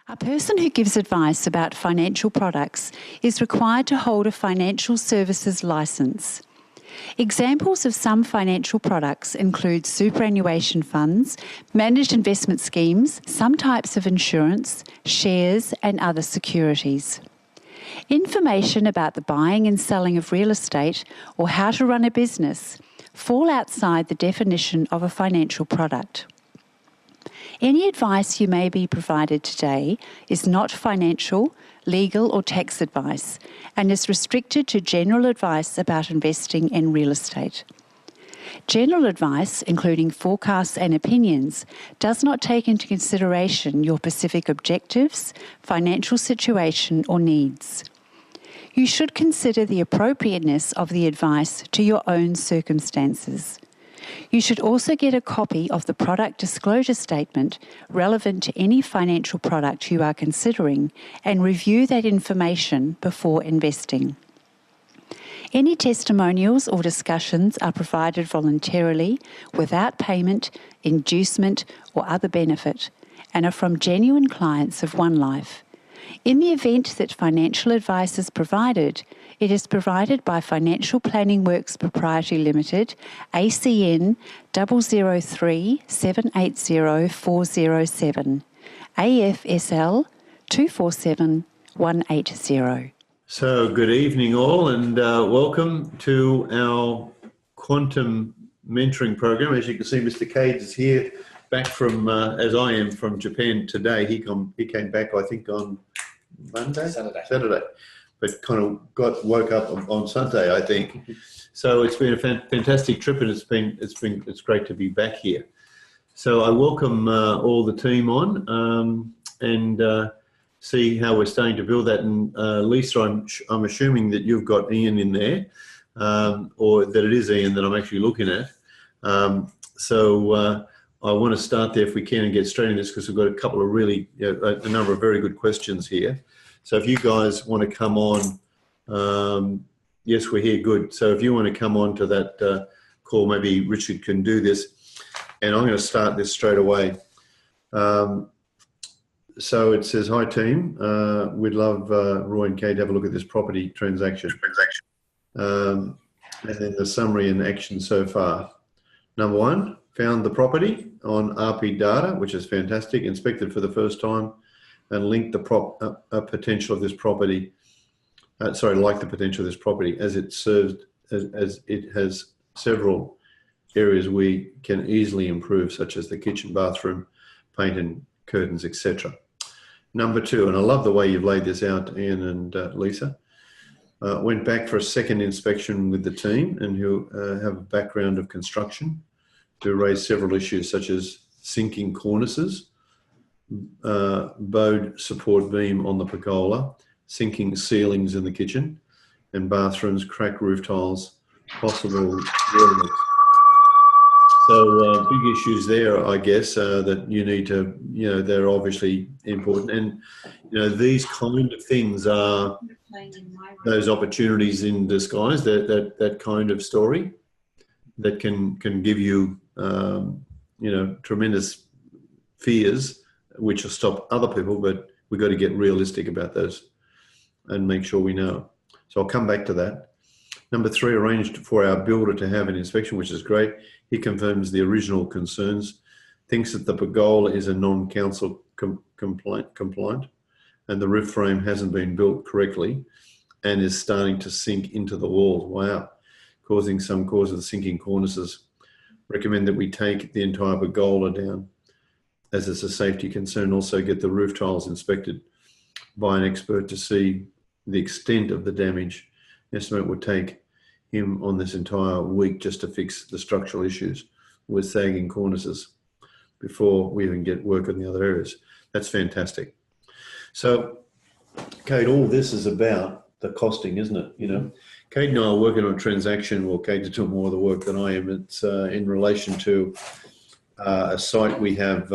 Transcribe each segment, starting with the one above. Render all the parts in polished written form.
A person who gives advice about financial products is required to hold a financial services licence. Examples of some financial products include superannuation funds, managed investment schemes, some types of insurance, shares and other securities. Information about the buying and selling of real estate or how to run a business fall outside the definition of a financial product. Any advice you may be provided today is not financial, legal or tax advice and is restricted to general advice about investing in real estate. General advice, including forecasts and opinions, does not take into consideration your specific objectives, financial situation or needs. You should consider the appropriateness of the advice to your own circumstances. You should also get a copy of the product disclosure statement relevant to any financial product you are considering and review that information before investing. Any testimonials or discussions are provided voluntarily, without payment, inducement or other benefit, and are from genuine clients of OneLife. In the event that financial advice is provided, it is provided by Financial Planning Works Proprietary Limited, ACN 003 780 407, AFSL 247 180. So good evening all, and welcome to our quantum mentoring program. As you can see, Mr. Cade is here back from, as I am, from Japan today. He came back, I think, on Monday? Saturday. But kind of woke up on Sunday, I think. So it's been a fantastic trip, and it's great to be back here. So I welcome all the team on and see how we're starting to build that. And Lisa, I'm assuming that you've got Ian in there, or that it is Ian that I'm actually looking at. I want to start there if we can and get straight in this, because we've got a couple of really, a number of very good questions here. So if you guys want to come on, yes, we're here, good. So if you want to come on to that call, maybe Richard can do this. And I'm going to start this straight away. So it says, hi team, we'd love Roy and Kate to have a look at this property transaction. And then the summary and action so far. Number one, found the property on RP data, which is fantastic, inspected for the first time and linked the potential of this property, like the potential of this property, as it serves, as it has several areas we can easily improve, such as the kitchen, bathroom, paint and curtains, etc. Number two, and I love the way you've laid this out, Ian and Lisa, went back for a second inspection with the team and who have a background of construction to raise several issues such as sinking cornices, bowed support beam on the pergola, sinking ceilings in the kitchen and bathrooms, cracked roof tiles, possible water leaks. So big issues there, I guess, that you need to, they're obviously important. And, these kind of things are those opportunities in disguise, that kind of story that can give you, tremendous fears, which will stop other people, but we've got to get realistic about those and make sure we know. So I'll come back to that. Number three, arranged for our builder to have an inspection, which is great. He confirms the original concerns, thinks that the pergola is a non-council compliant and the roof frame hasn't been built correctly and is starting to sink into the walls. Wow, causing some cause of the sinking cornices. Recommend that we take the entire pergola down as it's a safety concern. Also get the roof tiles inspected by an expert to see the extent of the damage. Estimate would take him on this entire week just to fix the structural issues with sagging cornices before we even get work on the other areas. That's fantastic. So, Kate, all this is about the costing, isn't it? Kate and I are working on a transaction, well, Kate did more of the work than I am. It's in relation to a site we have,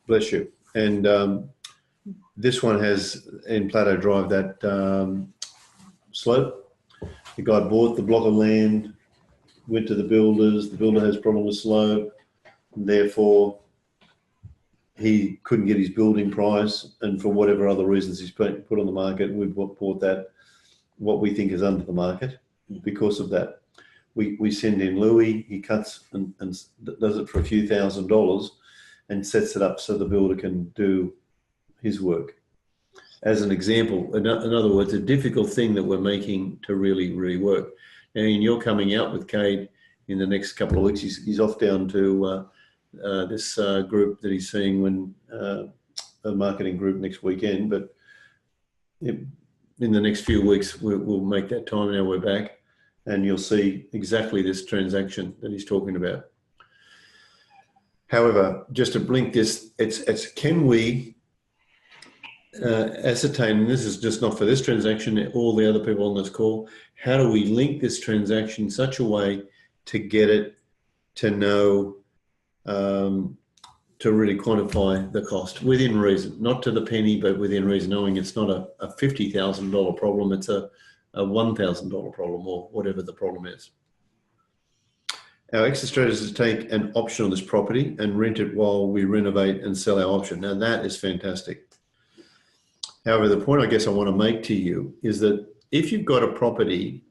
bless you, and this one has in Plateau Drive that slope. The guy bought the block of land, went to the builder has a problem with slope, and therefore he couldn't get his building price, and for whatever other reasons he's put on the market, we've bought that what we think is under the market because of that. We send in Louis, he cuts and does it for a few $1,000s and sets it up so the builder can do his work. As an example, in other words, a difficult thing that we're making to really, really work. And you're coming out with Cade in the next couple of weeks. He's off down to this group that he's seeing when a marketing group next weekend. But in the next few weeks, we'll make that time. Now we're back, and you'll see exactly this transaction that he's talking about. However, just to blink this, it's can we ascertain, and this is just not for this transaction, all the other people on this call, how do we link this transaction in such a way to get it to know, to really quantify the cost within reason, not to the penny, but within reason, knowing it's not a $50,000 problem, it's a $1,000 problem or whatever the problem is. Our exit strategy is to take an option on this property and rent it while we renovate and sell our option. Now that is fantastic. However, the point I guess I want to make to you is that if you've got a property,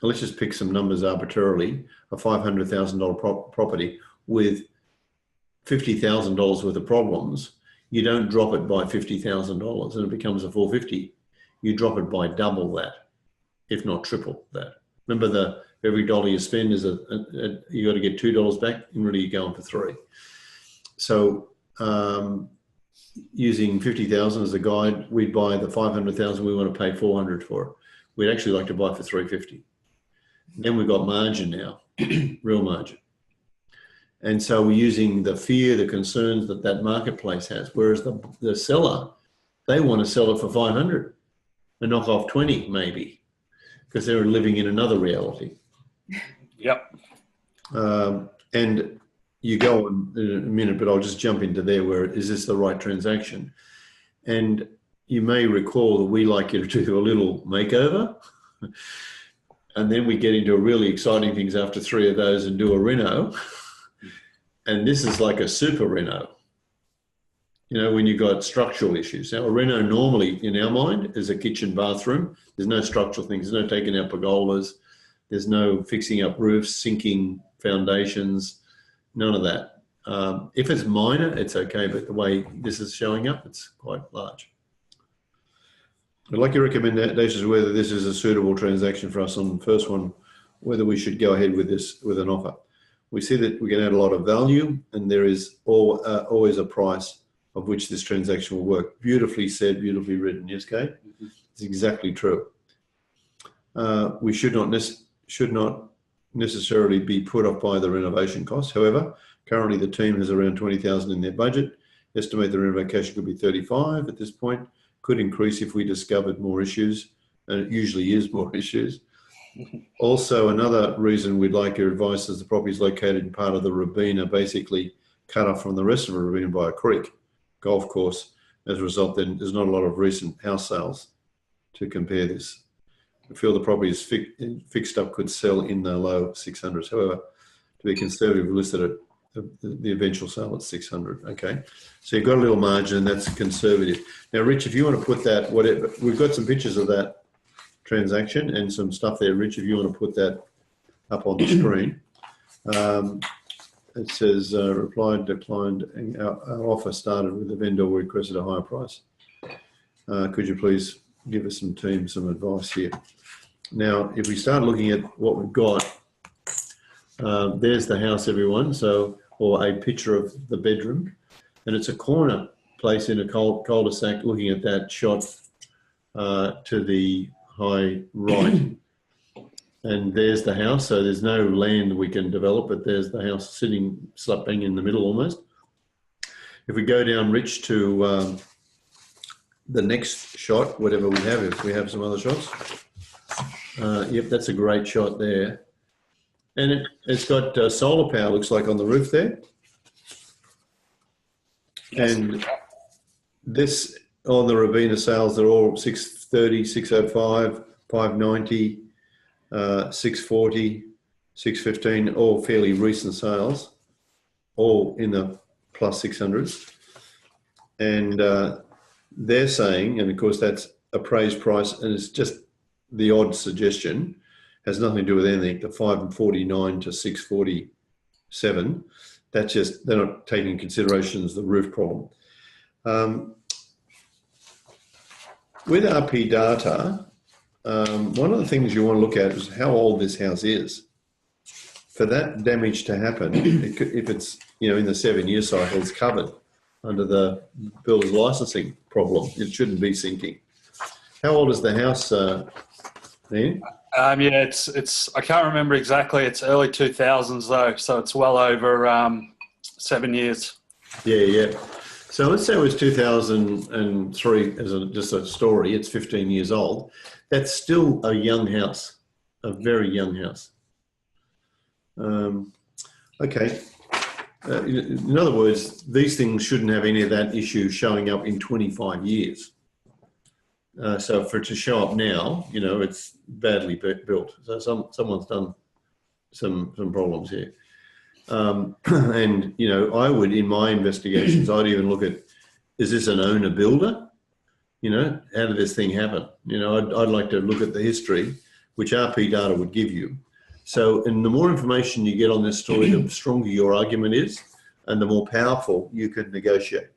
let's just pick some numbers arbitrarily, a $500,000 property with $50,000 worth of problems, you don't drop it by $50,000 and it becomes a $450,000. You drop it by double that, if not triple that. Remember, every dollar you spend is you got to get $2 back, and really you're going for $3. So using 50,000 as a guide, we'd buy the 500,000. We want to pay 400 for it. We'd actually like to buy for 350. Then we've got margin now, real margin. And so we're using the fear, the concerns that marketplace has. Whereas the seller, they want to sell it for 500 and knock off 20 maybe, because they're living in another reality. Yep. And you go on in a minute, but I'll just jump into there where is this the right transaction? And you may recall that we like you to do a little makeover. And then we get into really exciting things after 3 of those and do a reno. And this is like a super reno. You know, when you've got structural issues. Now, a reno normally, in our mind, is a kitchen, bathroom. There's no structural things. There's no taking out pergolas. There's no fixing up roofs, sinking foundations, none of that. If it's minor, it's okay, but the way this is showing up, it's quite large. I'd like your recommendations whether this is a suitable transaction for us on the first one, whether we should go ahead with this with an offer. We see that we can add a lot of value, and there is always a price of which this transaction will work. Beautifully said, beautifully written. Yes, Kate? Mm-hmm. It's exactly true. We should not necessarily be put off by the renovation costs. However, currently the team has around 20,000 in their budget. Estimate the renovation could be 35 at this point. Could increase if we discovered more issues, and it usually is more issues. Also, another reason we'd like your advice is the property is located in part of the Robina, basically cut off from the rest of the Robina by a creek, golf course. As a result, then there's not a lot of recent house sales to compare this. We feel the property is fixed up, could sell in the low 600s. However, to be conservative, we listed at the eventual sale at 600. Okay, so you've got a little margin, and that's conservative. Now, Rich, if you want to put that, whatever, we've got some pictures of that transaction and some stuff there. Rich, if you want to put that up on the screen. It says replied, declined, and our offer started with the vendor requested a higher price. Could you please give us some advice here? Now, if we start looking at what we've got, there's the house, everyone. So, or a picture of the bedroom, and it's a corner place in a cul-de-sac. Looking at that shot to the high right, and there's the house. So there's no land we can develop, but there's the house sitting slap bang in the middle almost. If we go down, Rich, to the next shot, whatever we have, if we have some other shots. Yep, that's a great shot there. And it's got solar power, looks like, on the roof there. And this, on the Robina sales, they're all 630, 605, 590, 640, 615, all fairly recent sales, all in the plus 600s. And they're saying, and of course that's appraised price, and it's just the odd suggestion, has nothing to do with anything, the 549 to 647. That's just, they're not taking into consideration the roof problem. With RP data, one of the things you want to look at is how old this house is. For that damage to happen, if it's in the 7-year cycle, it's covered under the builder's licensing problem. It shouldn't be sinking. How old is the house, Ian? Yeah, it's. I can't remember exactly. It's early 2000s though, so it's well over 7 years. Yeah. So let's say it was 2003 as just a story. It's 15 years old. That's still a young house, a very young house. Okay. In other words, these things shouldn't have any of that issue showing up in 25 years. So for it to show up now, it's badly built. So someone's done some problems here. And, I would, in my investigations, I'd even look at, is this an owner builder? How did this thing happen? I'd like to look at the history, which RP data would give you. So, and the more information you get on this story, the stronger your argument is, and the more powerful you can negotiate.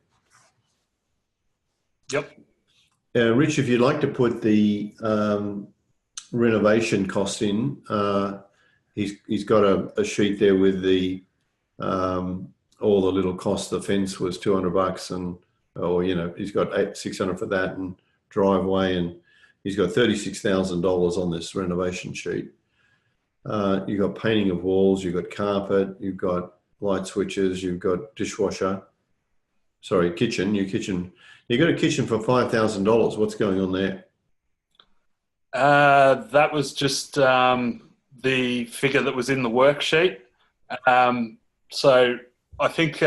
Yep. Rich, if you'd like to put the renovation costs in, he's got a sheet there with the all the little costs. The fence was $200, and he's got 600 for that, and driveway, and he's got $36,000 on this renovation sheet. You've got painting of walls, you've got carpet, you've got light switches, you've got dishwasher. Sorry, kitchen. Your kitchen. You got a kitchen for $5,000. What's going on there? That was just the figure that was in the worksheet. So I think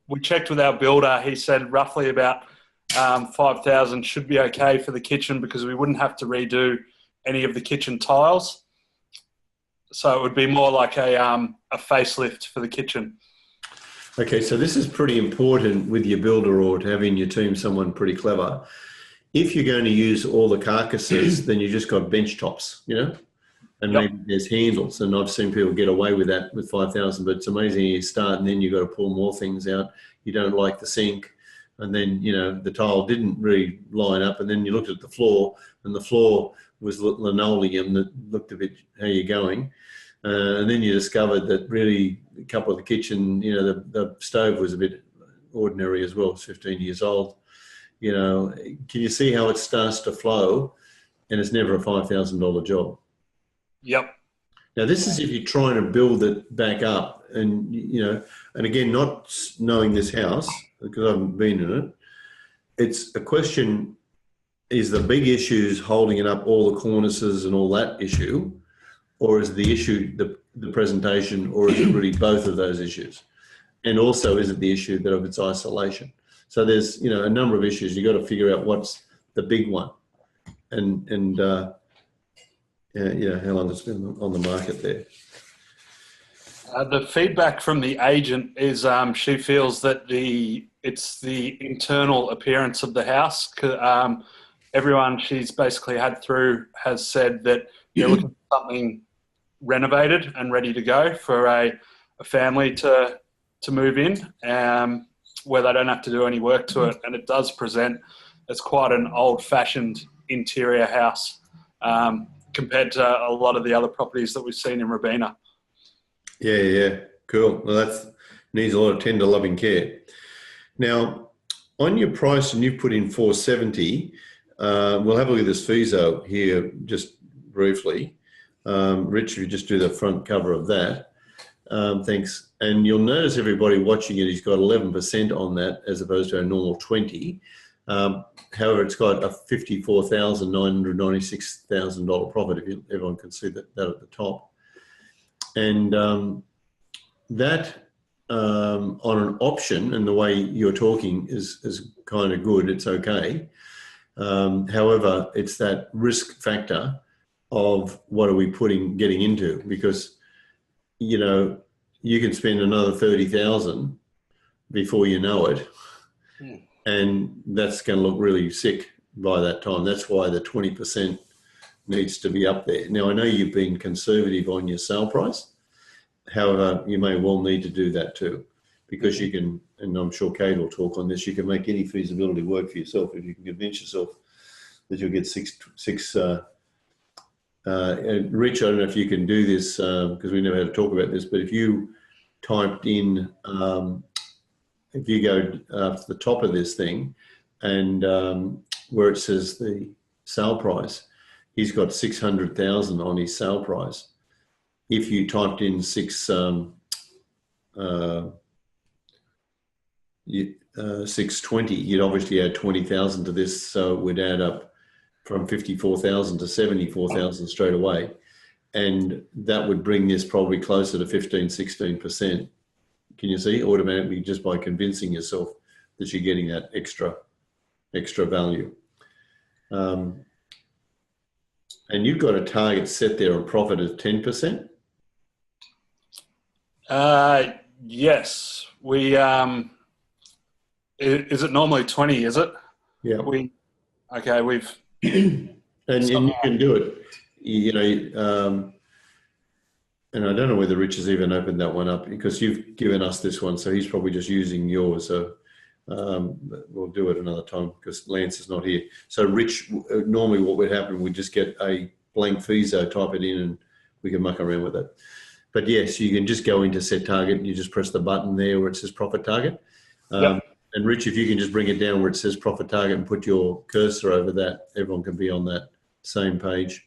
we checked with our builder. He said roughly about 5,000 should be okay for the kitchen, because we wouldn't have to redo any of the kitchen tiles. So it would be more like a facelift for the kitchen. Okay, so this is pretty important with your builder, or to have in your team someone pretty clever. If you're going to use all the carcasses, then you just got bench tops, and maybe there's handles. And I've seen people get away with that with 5,000, but it's amazing. You start and then you've got to pull more things out. You don't like the sink, and then the tile didn't really line up, and then you looked at the floor, and the floor was linoleum that looked a bit, how you going? And then you discovered that really a couple of the kitchen, the stove was a bit ordinary as well. It's 15 years old. Can you see how it starts to flow, and it's never a $5,000 job? Yep. Now this is if you're trying to build it back up, and and again, not knowing this house because I haven't been in it. It's a question: is the big issues holding it up, all the cornices and all that issue? Or is the issue the presentation, or is it really both of those issues? And also, is it the issue of its isolation? So there's a number of issues. You've got to figure out what's the big one, and how long it's been on the market there. The feedback from the agent is she feels that it's the internal appearance of the house. Everyone she's basically had through has said that they're looking for something renovated and ready to go for a family to move in, where they don't have to do any work to it. And it does present as quite an old-fashioned interior house compared to a lot of the other properties that we've seen in Robina. Yeah, cool. Well, that needs a lot of tender, loving care. Now, on your price, and you've put in 470. We'll have a look at this FISO here just briefly. Rich, if you just do the front cover of that. Thanks. And you'll notice everybody watching it, he's got 11% on that as opposed to a normal 20. However, it's got a $54,996,000 profit, if everyone can see that at the top. And that on an option, and the way you're talking is kind of good, it's okay. However, it's that risk factor of what are we getting into, because you can spend another 30,000 before you know it, And that's going to look really sick by that time. That's why the 20% needs to be up there. Now, I know you've been conservative on your sale price. However, you may well need to do that too, because you can, and I'm sure Kate will talk on this, you can make any feasibility work for yourself if you can convince yourself that you'll get six. And Rich, I don't know if you can do this because we never had to talk about this, but if you typed in, if you go to the top of this thing and where it says the sale price, he's got 600,000 on his sale price. If you typed in 620, you'd obviously add 20,000 to this, so it would add up from 54,000 to 74,000 straight away. And that would bring this probably closer to 15-16%. Can you see? Automatically, just by convincing yourself that you're getting that extra value. And you've got a target set there on profit of 10%? Yes. We is it normally 20, is it? Yeah. We've and you can do it, you know, and I don't know whether Rich has even opened that one up because you've given us this one, so he's probably just using yours. So we'll do it another time because Lance is not here. So Rich, normally what would happen, we'd just get a blank FISO, type it in, and we can muck around with it. But yes, you can just go into set target and you just press the button there where it says profit target. Yep. And Rich, if you can just bring it down where it says profit target and put your cursor over that, everyone can be on that same page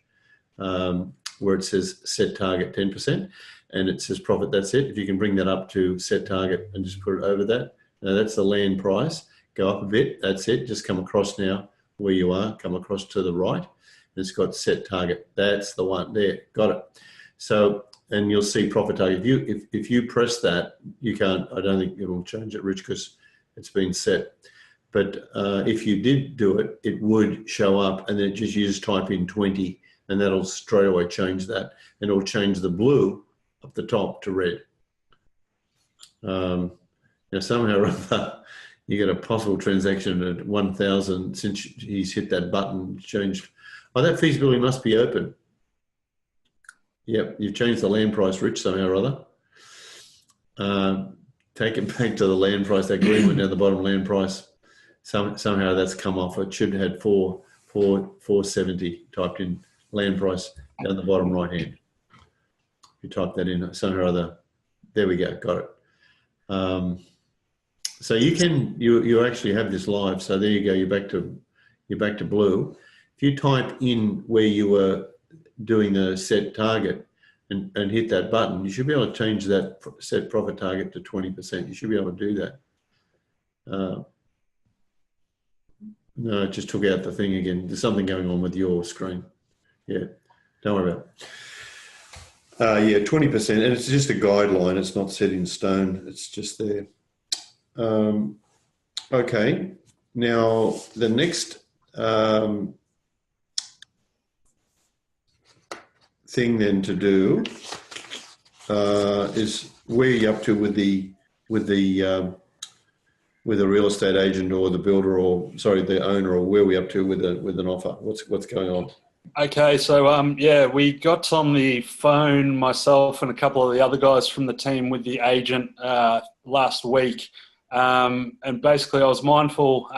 where it says set target 10% and it says profit, that's it. If you can bring that up to set target and just put it over that. Now that's the land price. Go up a bit, that's it. Just come across now where you are, come across to the right. And it's got set target. That's the one there, got it. So, and you'll see profit target. If you press that, you can't, I don't think it'll change it, Rich, because it's been set. But if you did do it, it would show up and then you just type in 20 and that'll straight away change that. And it'll change the blue up the top to red. Now somehow or other, you get a possible transaction at 1,000 since he's hit that button, changed. Oh, that feasibility must be open. Yep, you've changed the land price, Rich, somehow or other. Take it back to the land price, that green one down the bottom, land price. Somehow that's come off. It should have had 470 typed in, land price down the bottom right hand. You type that in somehow or other. There we go, got it. So you actually have this live. So there you go, you're back to blue. If you type in where you were doing the set target and hit that button, you should be able to change that set profit target to 20%. You should be able to do that. No, it just took out the thing again. There's something going on with your screen. Yeah, don't worry about it. Yeah, 20%, and it's just a guideline. It's not set in stone. It's just there. Okay, now the next thing then to do is where you're up to with the real estate agent or the builder, or sorry, the owner, or where are we up to with an offer? What's going on? Okay, so yeah, we got on the phone, myself and a couple of the other guys from the team, with the agent last week, and basically I was mindful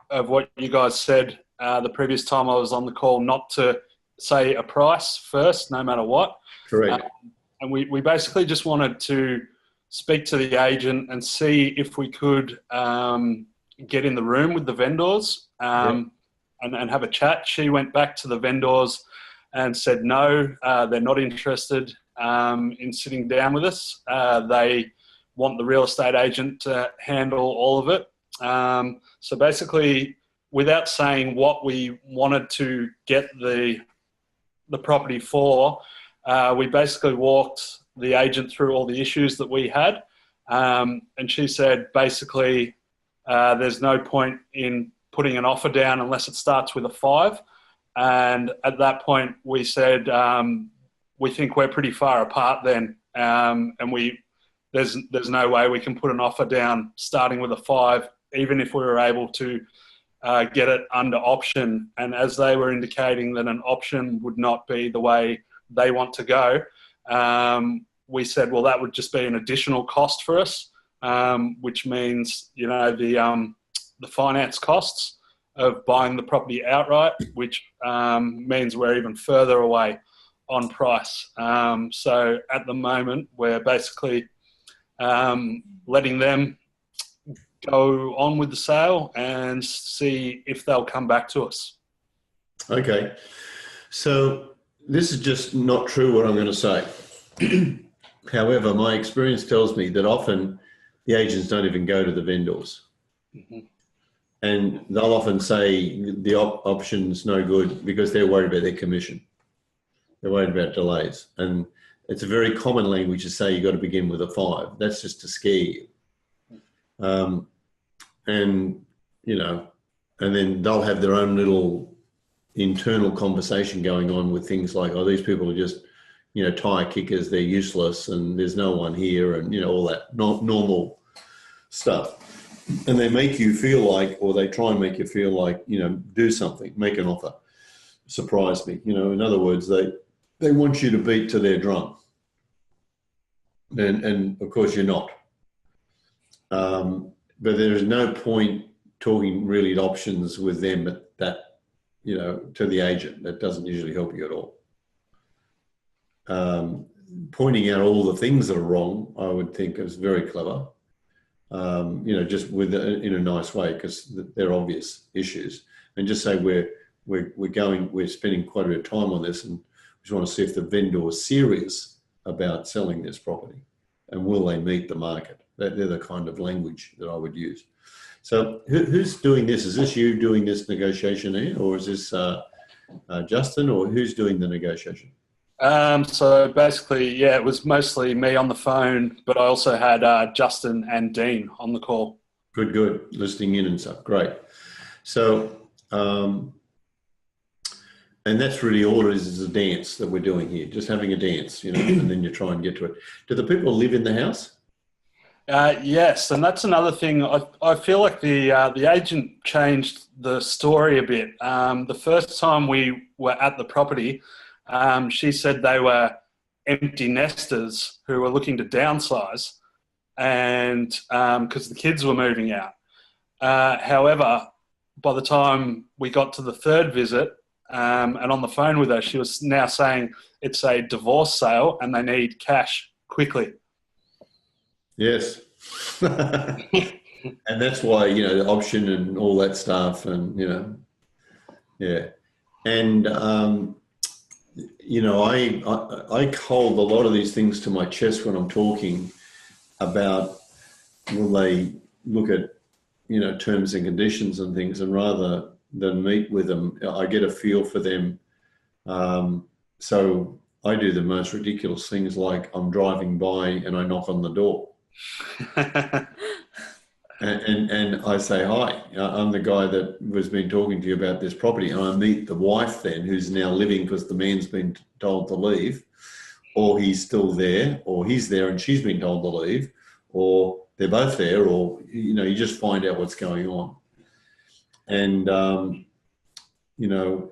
of what you guys said the previous time I was on the call, not to say a price first, no matter what. Correct. And we basically just wanted to speak to the agent and see if we could get in the room with the vendors and have a chat. She went back to the vendors and said no, they're not interested in sitting down with us. They want the real estate agent to handle all of it. So basically, without saying what we wanted to get the property for, we basically walked the agent through all the issues that we had. And she said, basically, there's no point in putting an offer down unless it starts with a 5. And at that point, we said, we think we're pretty far apart then. And there's no way we can put an offer down starting with a 5 even if we were able to get it under option. And as they were indicating that an option would not be the way they want to go, we said, well, that would just be an additional cost for us, which means, you know, the finance costs of buying the property outright, which means we're even further away on price. So at the moment, we're basically letting them go on with the sale and see if they'll come back to us. Okay. So this is just not true what I'm going to say. However, my experience tells me that often the agents don't even go to the vendors. Mm-hmm. And they'll often say the option's no good because they're worried about their commission. They're worried about delays. And it's a very common language to say you've got to begin with a 5. That's just to scare you. And, you know, and then they'll have their own little internal conversation going on with things like, oh, these people are just, you know, tire kickers, they're useless and there's no one here and, you know, all that normal stuff. And they make you feel like, or they try and make you feel like, you know, do something, make an offer, surprise me. You know, in other words, they want you to beat to their drum. And of course you're not. But there is no point talking really options with them at that, you know, to the agent. That doesn't usually help you at all. Pointing out all the things that are wrong, I would think is very clever. You know, just in a nice way, because they're obvious issues, and just say we're spending quite a bit of time on this, and we just want to see if the vendor is serious about selling this property, and will they meet the market. They're the kind of language that I would use. So who's doing this? Is this you doing this negotiation here, or is this Justin, or who's doing the negotiation? So basically, yeah, it was mostly me on the phone, but I also had Justin and Dean on the call. Good. Listening in and stuff. Great. So, and that's really all it is a dance that we're doing here, just having a dance, you know, and then you try and get to it. Do the people live in the house? Yes, and that's another thing. I feel like the agent changed the story a bit. The first time we were at the property, she said they were empty nesters who were looking to downsize, and because the kids were moving out. However, by the time we got to the third visit and on the phone with her, she was now saying it's a divorce sale and they need cash quickly. Yes. And that's why, you know, the option and all that stuff and, you know, yeah. And, you know, I hold a lot of these things to my chest when I'm talking about will they look at, you know, terms and conditions and things, and rather than meet with them, I get a feel for them. So I do the most ridiculous things, like I'm driving by and I knock on the door. and I say, hi, I'm the guy that was been talking to you about this property, and I meet the wife then, who's now living because the man's been told to leave, or he's still there, or he's there and she's been told to leave, or they're both there, or, you know, you just find out what's going on. And you know,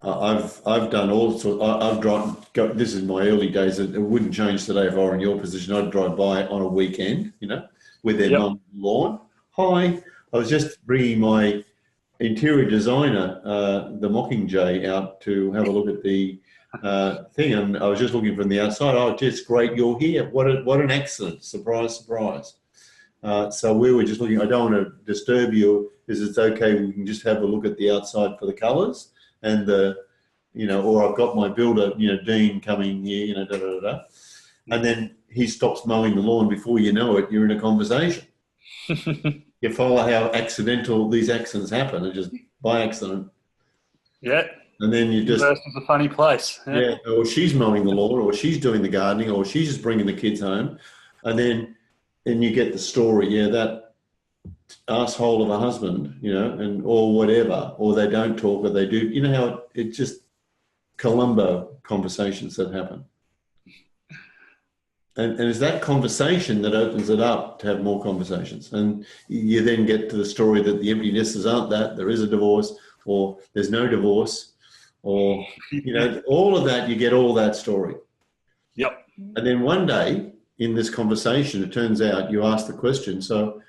I've done all sorts. I've this is my early days. It wouldn't change today if I were in your position. I'd drive by on a weekend, you know, with their mum's lawn. Hi, I was just bringing my interior designer, the Mockingjay, out to have a look at the thing, and I was just looking from the outside. Oh, just great, you're here. What an accident! Surprise, surprise. So we were just looking. I don't want to disturb you. Is it okay? We can just have a look at the outside for the colours. And you know, or I've got my builder, you know, Dean coming here, you know, and then he stops mowing the lawn. Before you know it, you're in a conversation. You follow how accidental these accidents happen, and just by accident. Yeah. And then you just. It's a funny place. Yeah. Or she's mowing the lawn, or she's doing the gardening, or she's just bringing the kids home, and then you get the story. Yeah, that asshole of a husband, you know, and or whatever, or they don't talk, or they do. You know how it just Columbo conversations that happen. And it's that conversation that opens it up to have more conversations. And you then get to the story that the empty nesters aren't that, there is a divorce, or there's no divorce, or, you know, all of that, you get all that story. Yep. And then one day in this conversation, it turns out you ask the question. So,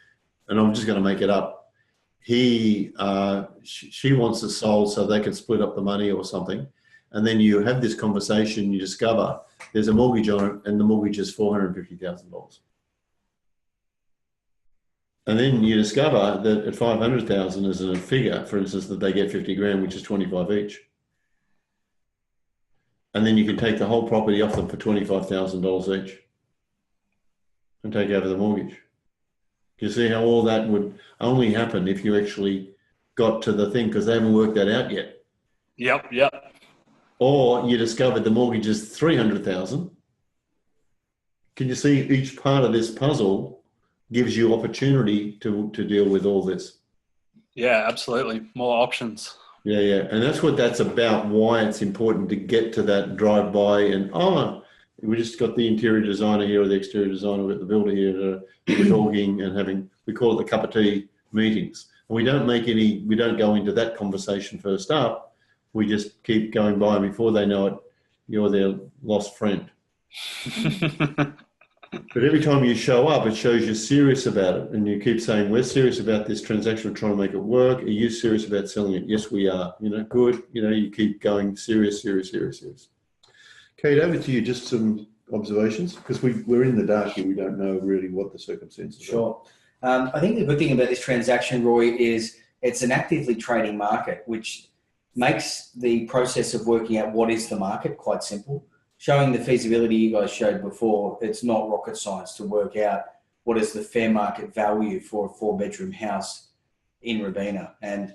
and I'm just going to make it up. She wants it sold so they can split up the money or something. And then you have this conversation, you discover there's a mortgage on it and the mortgage is $450,000. And then you discover that at 500,000 is a figure, for instance, that they get 50 grand, which is 25 each. And then you can take the whole property off them for $25,000 each and take over the mortgage. You see how all that would only happen if you actually got to the thing, because they haven't worked that out yet. Yep. Or you discovered the mortgage is 300,000. Can you see each part of this puzzle gives you opportunity to deal with all this? Yeah, absolutely. More options. Yeah. And that's what that's about, why it's important to get to that drive-by and, we just got the interior designer here or the exterior designer, we've got the builder here, we're talking and having, we call it the cup of tea meetings. And we don't go into that conversation first up. We just keep going by, and before they know it, you're their lost friend. But every time you show up, it shows you're serious about it. And you keep saying, we're serious about this transaction, we're trying to make it work. Are you serious about selling it? Yes, we are. You know, good. You know, you keep going serious. Kate, over to you, just some observations, because we're in the dark here. We don't know really what the circumstances are. Sure. I think the good thing about this transaction, Roy, is it's an actively trading market, which makes the process of working out what is the market quite simple. Showing the feasibility you guys showed before, it's not rocket science to work out what is the fair market value for a 4-bedroom house in Robina. And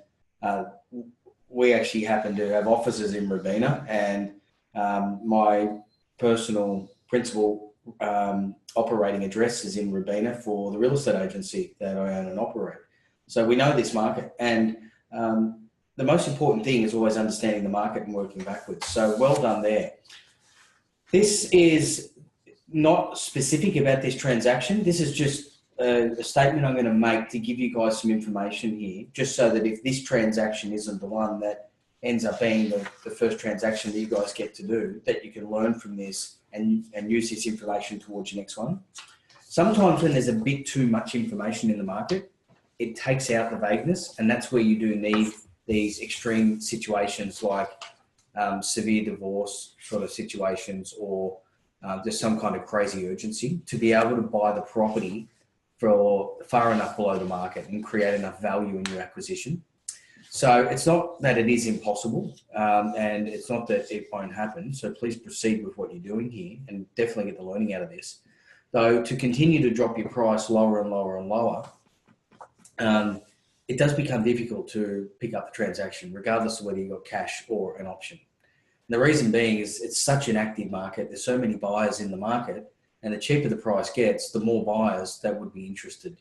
we actually happen to have offices in Robina, and my personal principal operating address is in Robina for the real estate agency that I own and operate. So we know this market, and the most important thing is always understanding the market and working backwards. So well done there. This is not specific about this transaction. This is just a statement I'm going to make to give you guys some information here, just so that if this transaction isn't the one that ends up being the first transaction that you guys get to do, that you can learn from this and use this information towards your next one. Sometimes when there's a bit too much information in the market, it takes out the vagueness, and that's where you do need these extreme situations like severe divorce sort of situations, or just some kind of crazy urgency to be able to buy the property for far enough below the market and create enough value in your acquisition. So it's not that it is impossible, and it's not that it won't happen. So please proceed with what you're doing here and definitely get the learning out of this. Though to continue to drop your price lower and lower and lower, it does become difficult to pick up the transaction, regardless of whether you've got cash or an option. And the reason being is it's such an active market. There's so many buyers in the market, and the cheaper the price gets, the more buyers that would be interested.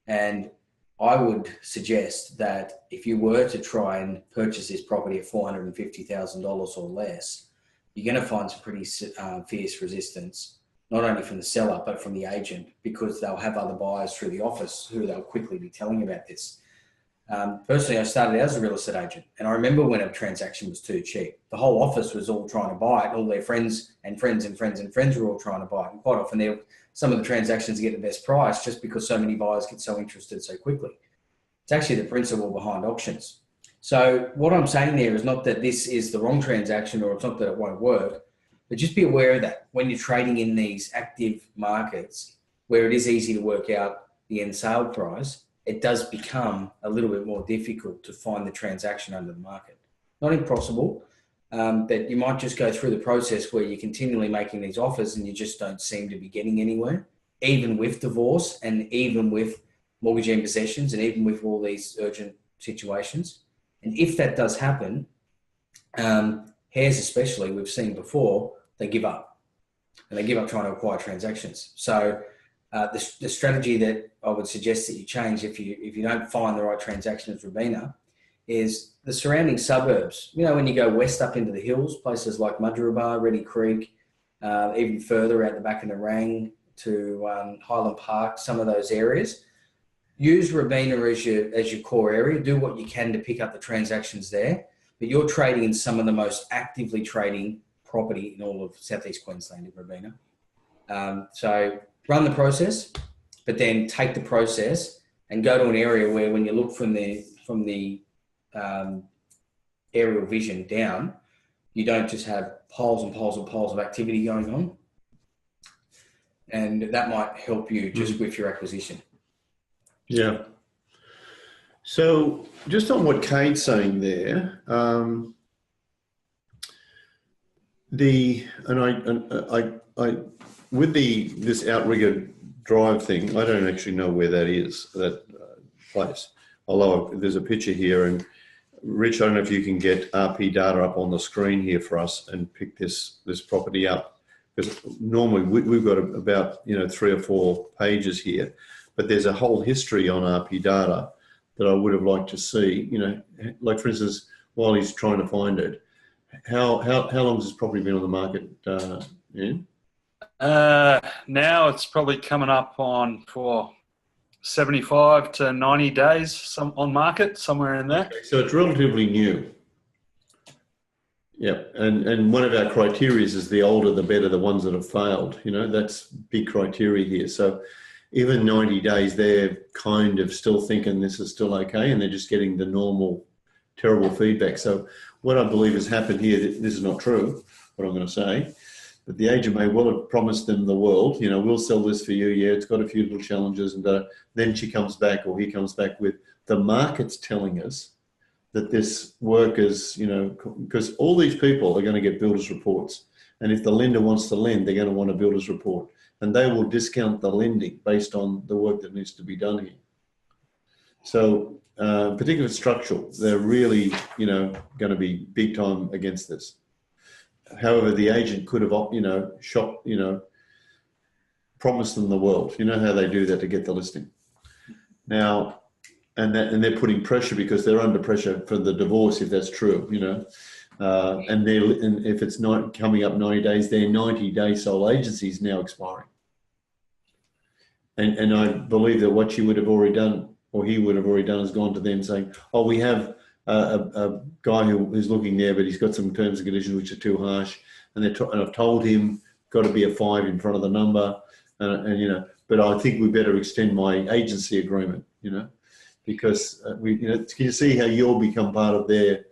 And I would suggest that if you were to try and purchase this property at $450,000 or less, you're going to find some pretty fierce resistance, not only from the seller, but from the agent, because they'll have other buyers through the office who they'll quickly be telling about this. Personally, I started out as a real estate agent, and I remember when a transaction was too cheap, the whole office was all trying to buy it. All their friends and friends and friends and friends were all trying to buy it. And quite often, some of the transactions get the best price just because so many buyers get so interested so quickly. It's actually the principle behind auctions. So what I'm saying there is not that this is the wrong transaction, or it's not that it won't work, but just be aware of that when you're trading in these active markets where it is easy to work out the end sale price. It does become a little bit more difficult to find the transaction under the market. Not impossible, but you might just go through the process where you're continually making these offers and you just don't seem to be getting anywhere, even with divorce and even with mortgage and possessions and even with all these urgent situations. And if that does happen, heirs especially, we've seen before, they give up. And they give up trying to acquire transactions. So the strategy that I would suggest that you change if you don't find the right transaction as Robina is the surrounding suburbs. You know, when you go west up into the hills, places like Mudgeeraba, Reedy Creek, even further out the back of Nerang to Highland Park, some of those areas. Use Robina as your core area. Do what you can to pick up the transactions there. But you're trading in some of the most actively trading property in all of Southeast Queensland in Robina. So run the process, but then take the process and go to an area where when you look from the aerial vision down, you don't just have piles and piles and piles of activity going on. And that might help you just with your acquisition. Yeah. So just on what Kate's saying there, with this outrigger drive thing, I don't actually know where that is, that place. Although there's a picture here, and Rich, I don't know if you can get RP data up on the screen here for us and pick this property up, because normally we've got about 3 or 4 pages here, but there's a whole history on RP data that I would have liked to see. Like for instance, while he's trying to find it, how long has this property been on the market? Ian? Now it's probably coming up on for 75 to 90 days on market, somewhere in there. Okay, so it's relatively new. Yeah, and one of our criteria is the older the better, the ones that have failed. That's big criteria here. So even 90 days, they're kind of still thinking this is still okay, and they're just getting the normal terrible feedback. So what I believe has happened here, this is not true, what I'm going to say, but the agent may well have promised them the world, we'll sell this for you, yeah, it's got a few little challenges, and then she comes back, or he comes back with, the market's telling us that this work is, because all these people are going to get builders reports, and if the lender wants to lend, they're going to want a builder's report, and they will discount the lending based on the work that needs to be done here. So particularly structural, they're really, going to be big time against this. However, the agent could have, promised them the world. You know how they do that to get the listing. Now, and they're putting pressure because they're under pressure for the divorce, if that's true, and if it's not coming up 90 days, their 90-day sole agency is now expiring. And I believe that what she would have already done, or he would have already done, is gone to them saying, oh, we have a guy who's looking there, but he's got some terms and conditions which are too harsh, and I've told him got to be a 5 in front of the number, but I think we better extend my agency agreement, because can you see how you'll become part of the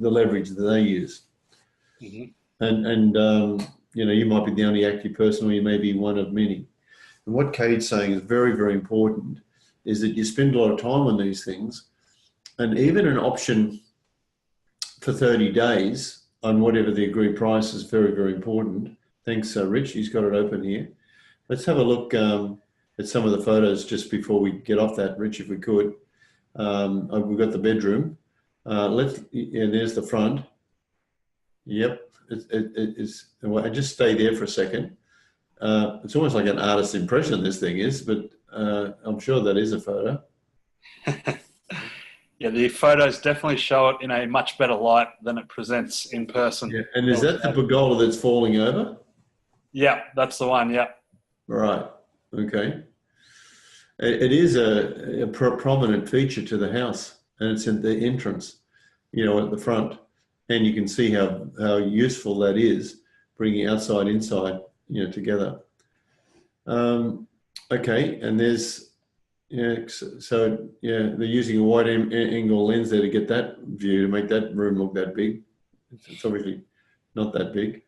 leverage that they use? Mm-hmm. And you might be the only active person, or you may be one of many. And what Kate's saying is very, very important, is that you spend a lot of time on these things, and even an option for 30 days on whatever the agreed price is very, very important. Thanks, Rich. He's got it open here. Let's have a look at some of the photos just before we get off that, Rich, if we could. We've got the bedroom. There's the front. Yep. And just stay there for a second. It's almost like an artist's impression, this thing is, but I'm sure that is a photo. Yeah, the photos definitely show it in a much better light than it presents in person. Yeah. And is that the pergola that's falling over? Yeah, that's the one, yeah. Right, okay. It is a prominent feature to the house, and it's in the entrance, at the front. And you can see how useful that is, bringing outside, inside, together. Okay, and there's, they're using a wide angle lens there to get that view, to make that room look that big. It's obviously not that big.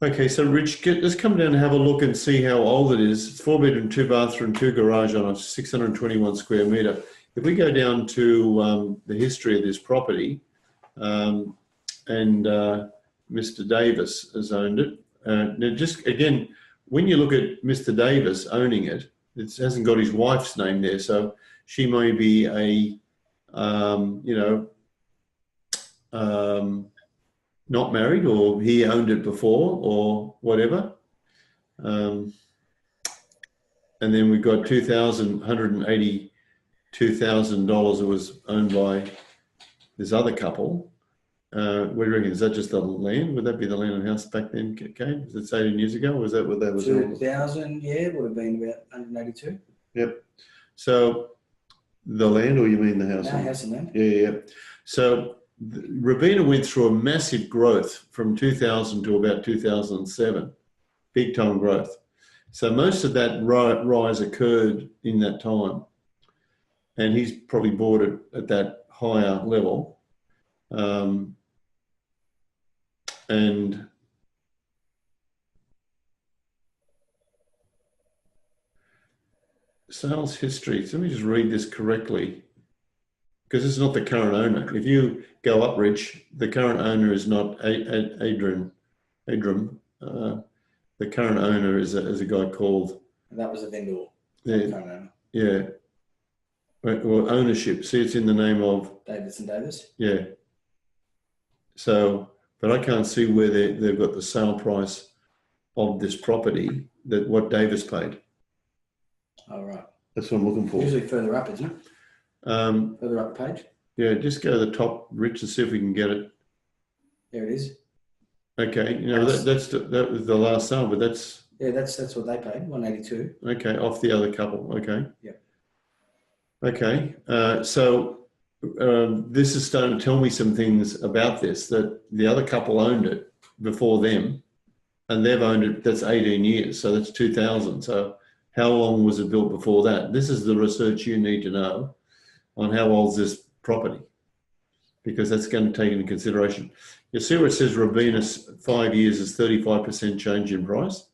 Okay, so Rich, let's come down and have a look and see how old it is. It's 4 bedroom, 2 bathroom, 2 garage on a 621 square metre. If we go down to the history of this property, and Mr. Davis has owned it. Now just again, when you look at Mr. Davis owning it, it hasn't got his wife's name there, so she may be not married, or he owned it before, or whatever. And then we've got $182,000 that was owned by this other couple. what do you reckon? Is that just the land? Would that be the land and house back then, Kane? Was it 18 years ago? Or was that what that was? 2000, yeah, it would have been about 182. Yep. So the land, or you mean the house? No, house and land. Yeah. So Robina went through a massive growth from 2000 to about 2007, big time growth. So most of that rise occurred in that time, and he's probably bought it at that higher level. And sales history. So let me just read this correctly, because it's not the current owner. If you go up, Rich, the current owner is not Adrian. The current owner is a guy called. That was a vendor. Yeah. Well, ownership. See, it's in the name of Davis and Davis. Yeah. So, but I can't see where they've got the sale price of this property that what Davis paid. Oh, right. That's what I'm looking for. Usually further up, isn't it? Further up the page. Yeah, just go to the top, Rich, and see if we can get it. There it is. Okay, that was the last sale, but that's what they paid, 182. Okay, off the other couple. Okay. Yeah. Okay, so this is starting to tell me some things about this, that the other couple owned it before them, and they've owned it. That's 18 years, so that's 2000. So how long was it built before that? This is the research you need to know on how old is this property, because that's going to take into consideration. You see where it says Robina's 5 years is 35% change in price,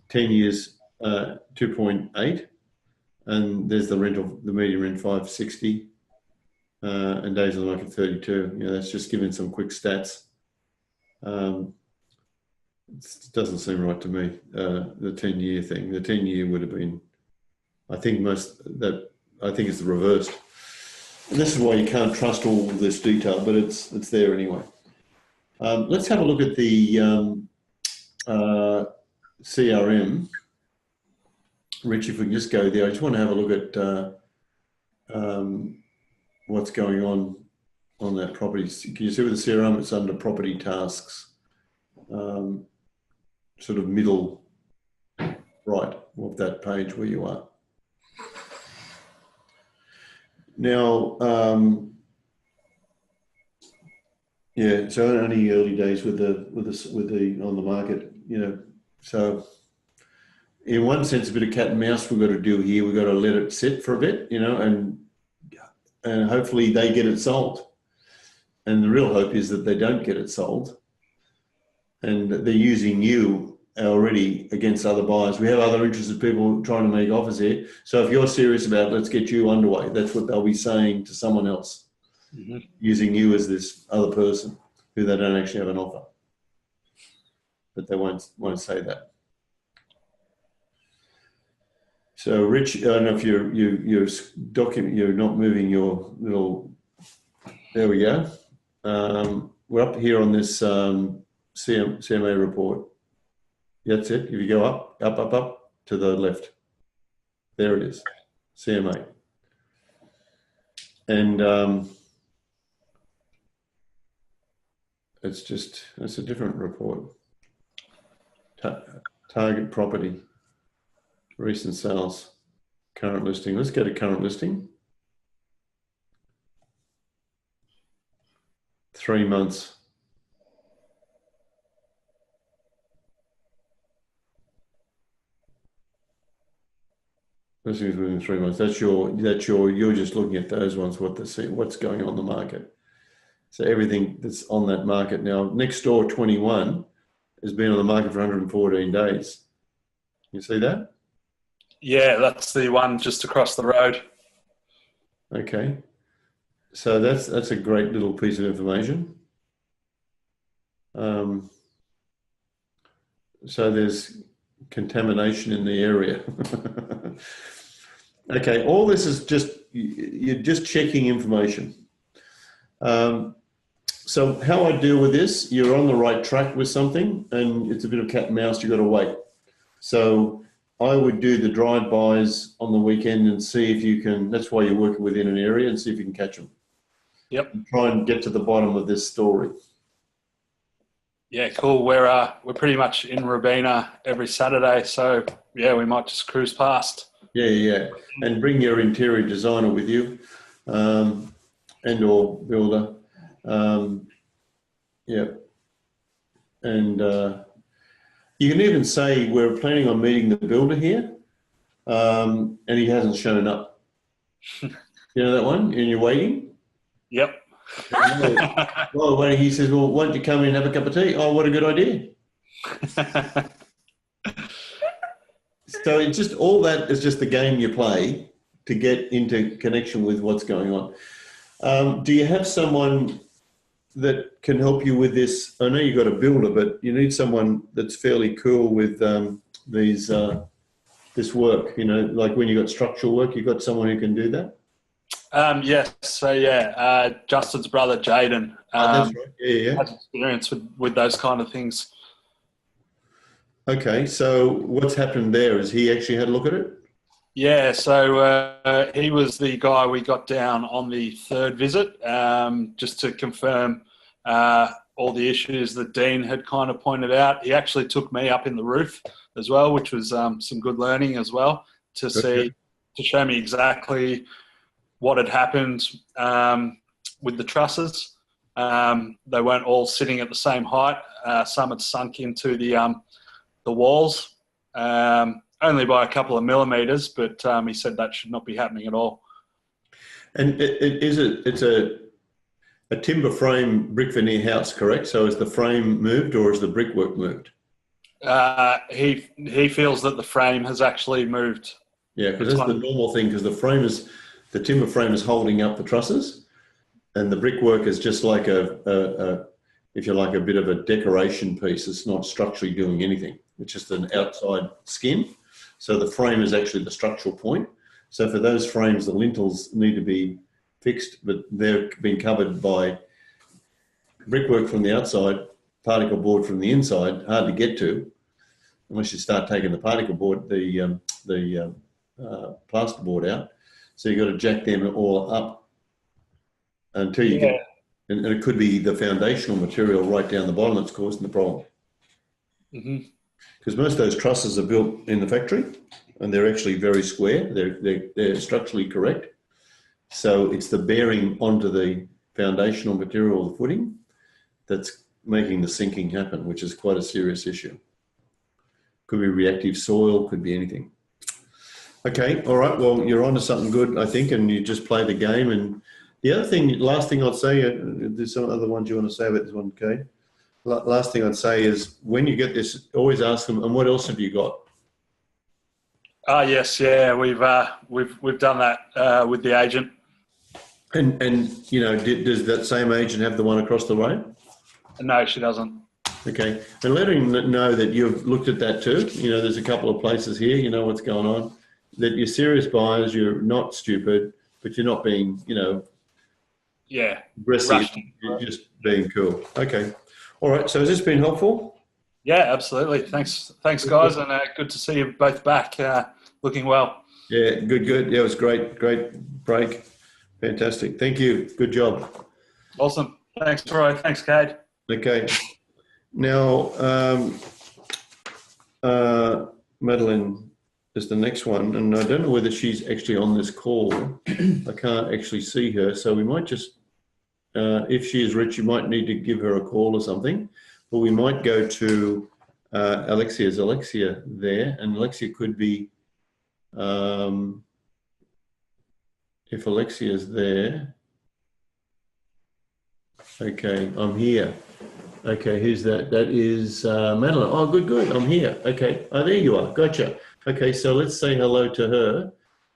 10 years 2.8, and there's the rental, the median rent 560, and days on the market 32. That's just giving some quick stats. It doesn't seem right to me. The 10-year thing. The 10-year would have been, I think it's the reversed. And this is why you can't trust all this detail, but it's there anyway. Let's have a look at the CRM. Rich, if we can just go there. I just want to have a look at what's going on that property. Can you see with the CRM, it's under property tasks, sort of middle right of that page where you are. Now, yeah, so only early days with the on the market, so in one sense, a bit of cat and mouse we've got to do here. We've got to let it sit for a bit, and hopefully they get it sold. And the real hope is that they don't get it sold, and they're using you already against other buyers. We have other interested people trying to make offers here. So if you're serious about it, let's get you underway. That's what they'll be saying to someone else, using you as this other person who they don't actually have an offer. But they won't say that. So Rich, I don't know if you're not moving your little, there we go. We're up here on this CMA report. That's it. If you go up to the left, there it is, CMA. And it's a different report. Target property, recent sales, current listing. Let's go to current listing. 3 months. Listings within 3 months. You're just looking at those ones, what's going on in the market. So everything that's on that market now. Next door 21 has been on the market for 114 days. You see that? Yeah, that's the one just across the road. Okay. So that's a great little piece of information. So there's contamination in the area. Okay, all this is you're just checking information. So how I deal with this, you're on the right track with something and it's a bit of cat and mouse, you've got to wait. So I would do the drive-bys on the weekend and see if you can, that's why you're working within an area, and see if you can catch them. Yep. and try and get to the bottom of this story. Yeah, cool. We're pretty much in Robina every Saturday, so yeah, we might just cruise past. Yeah. And bring your interior designer with you, and or builder. Yeah. And you can even say we're planning on meeting the builder here, and he hasn't shown up. You know that one? And you're waiting? Yep. Well, waiting, he says, well, why don't you come in and have a cup of tea? Oh, what a good idea. So it's just all that is just the game you play to get into connection with what's going on. Do you have someone that can help you with this? I know you've got a builder, but you need someone that's fairly cool with this work. You know, like when you've got structural work, you've got someone who can do that? Yes. So yeah, Justin's brother Jaden That's right. Yeah. has experience with those kind of things. Okay, so what's happened there? Is he actually had a look at it? Yeah. So he was the guy we got down on the third visit, just to confirm all the issues that Dean had kind of pointed out. He actually took me up in the roof as well, which was some good learning as well to show me exactly what had happened with the trusses. They weren't all sitting at the same height. Some had sunk into the walls, only by a couple of millimetres, but he said that should not be happening at all. And it's a timber frame brick veneer house, correct? So is the frame moved or is the brickwork moved? He feels that the frame has actually moved. Yeah, because that's the normal thing, because the timber frame is holding up the trusses, and the brickwork is just like if you like, a bit of a decoration piece. It's not structurally doing anything. It's just an outside skin. So the frame is actually the structural point. So for those frames, the lintels need to be fixed, but they're being covered by brickwork from the outside, particle board from the inside, hard to get to, unless you start taking the particle board, the plasterboard out. So you've got to jack them all up until you get, and it could be the foundational material right down the bottom that's causing the problem. Because most of those trusses are built in the factory, and they're actually very square. They're structurally correct. So it's the bearing onto the foundational material, the footing, that's making the sinking happen, which is quite a serious issue. Could be reactive soil, could be anything. Okay, all right. Well, you're onto something good, I think, and you just play the game. And the other thing, last thing I'd say, there's some other ones you want to say about this one, Kate? Last thing I'd say is when you get this, always ask them, and what else have you got? Yes, yeah, we've done that with the agent. And you know, does that same agent have the one across the road? No, she doesn't. Okay, and let him know that you've looked at that too. You know, there's a couple of places here. You know what's going on. That you're serious buyers. You're not stupid, but you're not being, you know, aggressive. You're just being cool. Okay, all right. So has this been helpful? Yeah, absolutely. Thanks, guys, and good to see you both back. Looking well. Yeah, good. Yeah, it was great break. Fantastic. Thank you. Good job. Awesome. Thanks, Troy. Thanks, Cade. Okay. Now, Madeline is the next one, and I don't know whether she's actually on this call. I can't actually see her, so we might just, if she is rich, you might need to give her a call or something, but we might go to Alexia. Is Alexia there? And Alexia could be, if Alexia is there. Okay, I'm here. Okay, who's that? That is Madeline. Oh, good. I'm here. Okay. Oh, there you are. Gotcha. Okay, so let's say hello to her,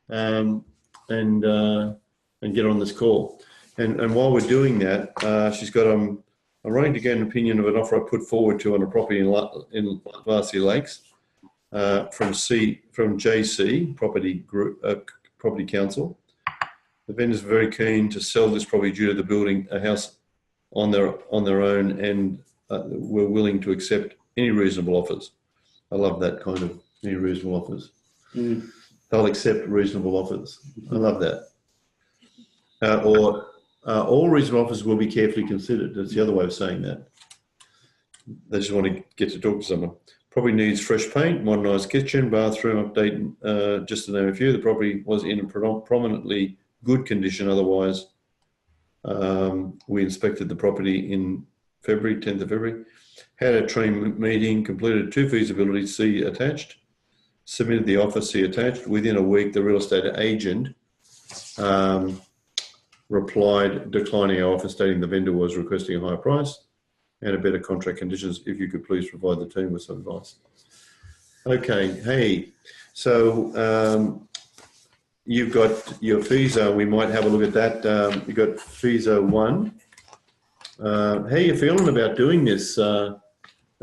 and get on this call. And while we're doing that, she's got I'm wanting to get an opinion of an offer I put forward to on a property in Varsity Lakes from JC Property Group Property Council. The vendors are very keen to sell this property due to the building a house on their own, and we're willing to accept any reasonable offers. I love that kind of any reasonable offers. They'll accept reasonable offers. I love that. Or all reasonable offers will be carefully considered. That's the other way of saying that. They just want to get to talk to someone. Property needs fresh paint, modernised kitchen, bathroom update, just to name a few. The property was in a prominently good condition. Otherwise, we inspected the property in February, 10th of February. Had a team meeting, completed 2 feasibilities, see attached. Submitted the offer, see attached. Within a week, the real estate agent replied declining our offer, stating the vendor was requesting a higher price and a better contract conditions. If you could please provide the team with some advice. Okay, hey, so you've got your FISA. We might have a look at that. You've got FISA 1. How are you feeling about doing this?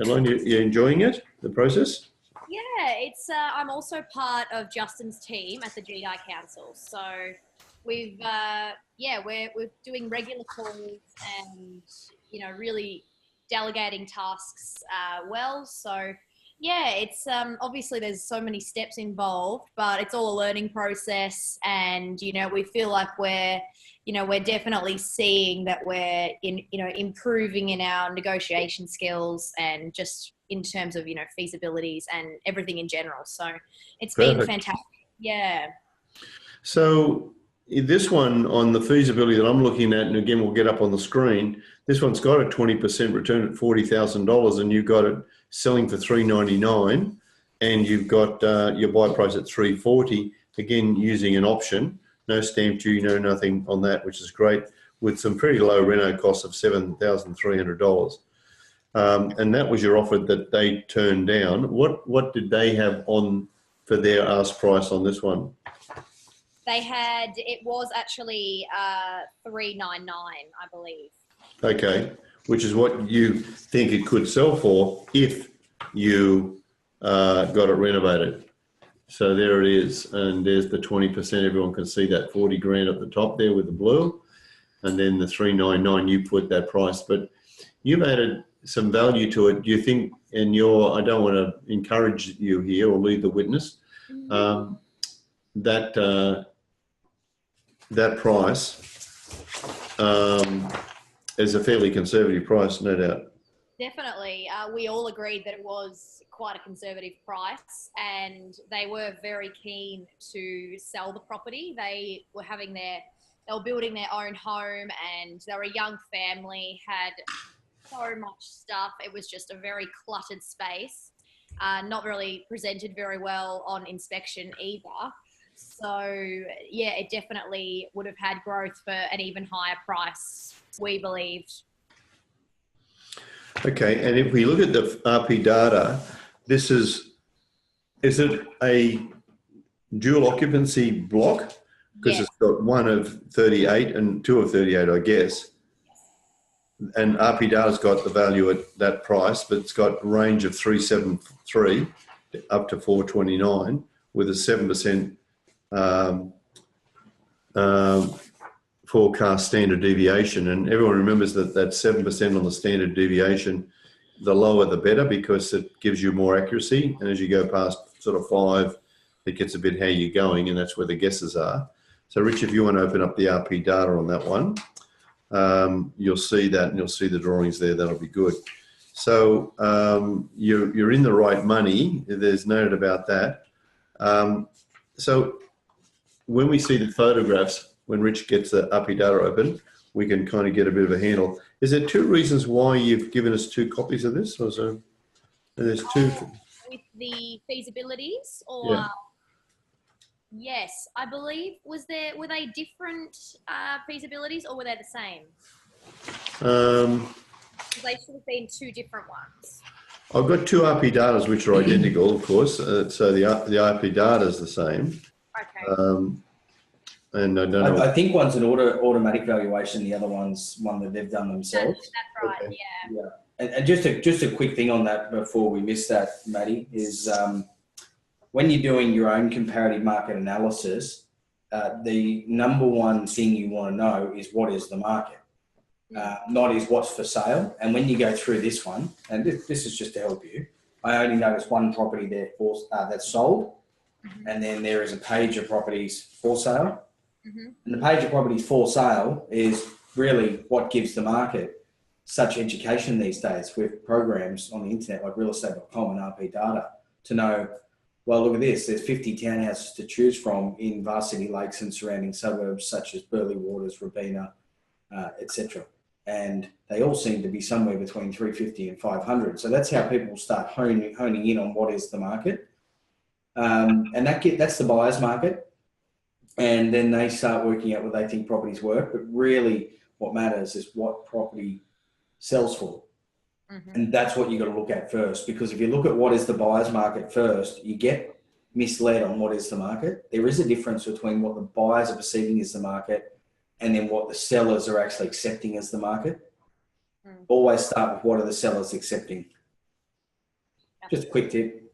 Adeline, you enjoying it, the process? Yeah, it's. I'm also part of Justin's team at the GI Council, so we've. We're doing regular calls and really delegating tasks well. So yeah, it's obviously there's so many steps involved, but it's all a learning process, and we feel like we're definitely seeing that we're improving in our negotiation skills and just in terms of feasibilities and everything in general. So it's been fantastic. Yeah. So this one on the feasibility that I'm looking at, and again we'll get up on the screen, this one's got a 20% return at $40,000, and you've got it selling for $399, and you've got your buy price at $340. Again, using an option, no stamp duty, no nothing on that, which is great, with some pretty low reno costs of $7,300. And that was your offer that they turned down. What did they have on for their ask price on this one? It was actually $399, I believe. Okay, which is what you think it could sell for if you got it renovated. So there it is, and there's the 20%. Everyone can see that 40 grand at the top there with the blue, and then the 399. You put that price, but you've added some value to it. Do you think? And I don't want to encourage you here or lead the witness. That price is a fairly conservative price, no doubt. Definitely. We all agreed that it was quite a conservative price, and they were very keen to sell the property. They were building their own home, and they were a young family, had so much stuff. It was just a very cluttered space, not really presented very well on inspection either. So yeah, it definitely would have had growth for an even higher price, we believed. Okay, and if we look at the RP data, is it a dual occupancy block? Because It's got 1 of 38 and 2 of 38, I guess. And RP data's got the value at that price, but it's got a range of 373 up to 429 with a 7% forecast standard deviation, and everyone remembers that 7% on the standard deviation, the lower the better, because it gives you more accuracy, and as you go past sort of 5, it gets a bit how you're going, and that's where the guesses are. So Rich, if you want to open up the RP data on that one, you'll see that, and you'll see the drawings there. That'll be good. So you're in the right money, there's no doubt about that. So when we see the photographs, when Rich gets the RP data open, we can kind of get a bit of a handle. Is there 2 reasons why you've given us 2 copies of this? Or so? There's 2. With the feasibilities, or yeah. Yes, I believe. Were they different feasibilities, or were they the same? They should have been 2 different ones. I've got 2 RP datas which are identical, of course. So the RP data is the same. Okay. And I don't know. I think one's an automatic valuation. The other one's one that they've done themselves. That's right. Okay. Yeah. And just a quick thing on that before we miss that, Maddie, is when you're doing your own comparative market analysis, the number one thing you want to know is what is the market, not is what's for sale. And when you go through this one, and this is just to help you, I only noticed 1 property there that's sold, and then there is a page of properties for sale. And the page of properties for sale is really what gives the market such education these days with programs on the internet like realestate.com and RP Data to know, well, look at this, there's 50 townhouses to choose from in Varsity Lakes and surrounding suburbs such as Burleigh Waters, Robina, etc. And they all seem to be somewhere between 350 and 500. So that's how people start honing in on what is the market. And that's the buyer's market. And then they start working out what they think properties worth. But really what matters is what property sells for. Mm-hmm. And that's what you've got to look at first, because if you look at what is the buyer's market first, you get misled on what is the market. There is a difference between what the buyers are perceiving as the market and then what the sellers are actually accepting as the market. Always start with what are the sellers accepting. Just a quick tip.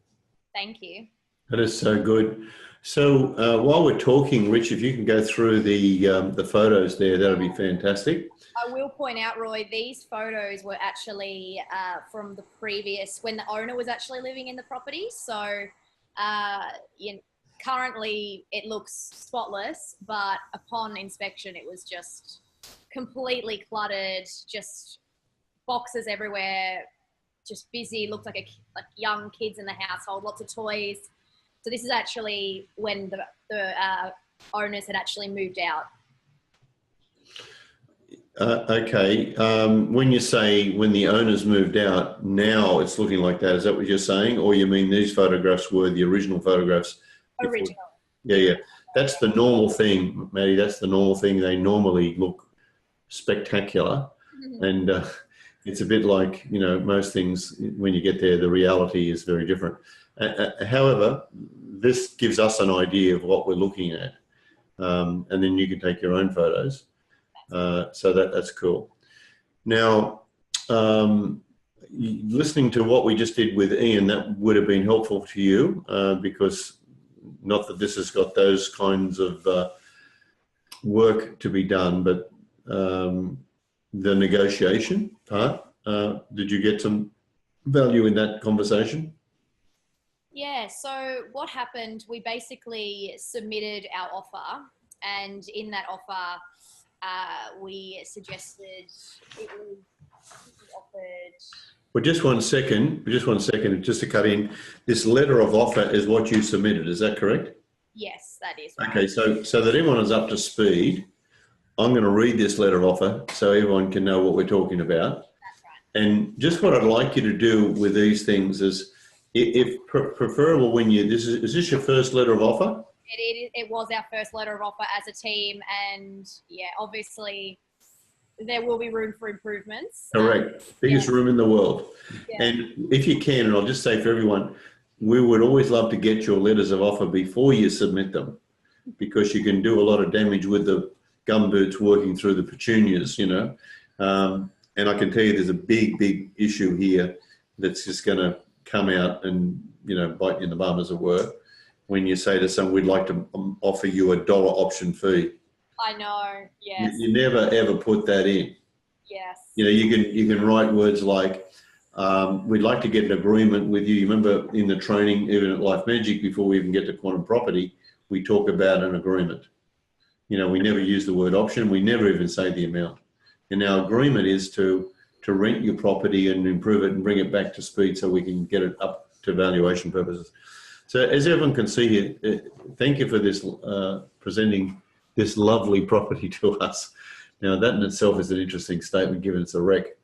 Thank you. That is so good. So while we're talking, Rich, if you can go through the photos there, that'll be fantastic. I will point out, Roy, these photos were actually from the previous, when the owner was actually living in the property. So currently it looks spotless, but upon inspection, it was just completely cluttered, just boxes everywhere, just busy, looked like young kids in the household, lots of toys. So this is actually when the owners had actually moved out. Okay. When you say when the owners moved out, now it's looking like that. Is that what you're saying? Or you mean these photographs were the original photographs? Original. Yeah. That's the normal thing, Maddie. That's the normal thing. They normally look spectacular. And it's a bit like, most things, when you get there, the reality is very different. However, this gives us an idea of what we're looking at. And then you can take your own photos. So that's cool. Now, listening to what we just did with Ian, that would have been helpful to you because not that this has got those kinds of work to be done, but the negotiation part, did you get some value in that conversation? Yeah, so what happened, we basically submitted our offer, and in that offer, we suggested it was offered. Well, just one second, just to cut in. This letter of offer is what you submitted, is that correct? Yes, that is right. Okay, so that everyone is up to speed, I'm going to read this letter of offer so everyone can know what we're talking about. That's right. And just what I'd like you to do with these things is, if preferable, when is this your first letter of offer? It was our first letter of offer as a team, and yeah, obviously there will be room for improvements. Correct. Biggest room in the world. Yeah. And if you can, and I'll just say for everyone, we would always love to get your letters of offer before you submit them, because you can do a lot of damage with the gumboots working through the petunias, and I can tell you there's a big issue here that's just going to come out and, bite you in the bum, as it were, when you say to someone, we'd like to offer you $1 option fee. I know, yes. You never ever put that in. Yes. You can write words like, we'd like to get an agreement with you. You remember in the training, even at Life Magic, before we even get to quantum property, we talk about an agreement. We never use the word option. We never even say the amount. And our agreement is to rent your property and improve it and bring it back to speed so we can get it up to valuation purposes. So as everyone can see here, thank you for this presenting this lovely property to us. Now that in itself is an interesting statement, given it's a wreck.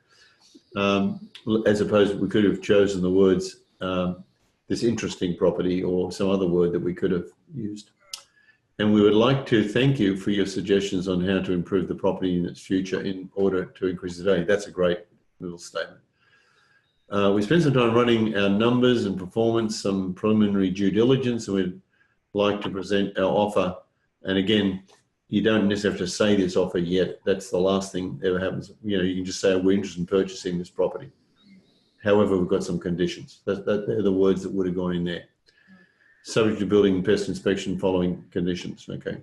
As opposed, we could have chosen the words, this interesting property, or some other word that we could have used. And we would like to thank you for your suggestions on how to improve the property in its future in order to increase the value. That's a great little statement. We spent some time running our numbers and performance, some preliminary due diligence, and we'd like to present our offer. And again, you don't necessarily have to say this offer yet. That's the last thing that ever happens. You can just say, we're interested in purchasing this property. However, we've got some conditions. They're the words that would have gone in there. Subject to building and pest inspection following conditions, okay.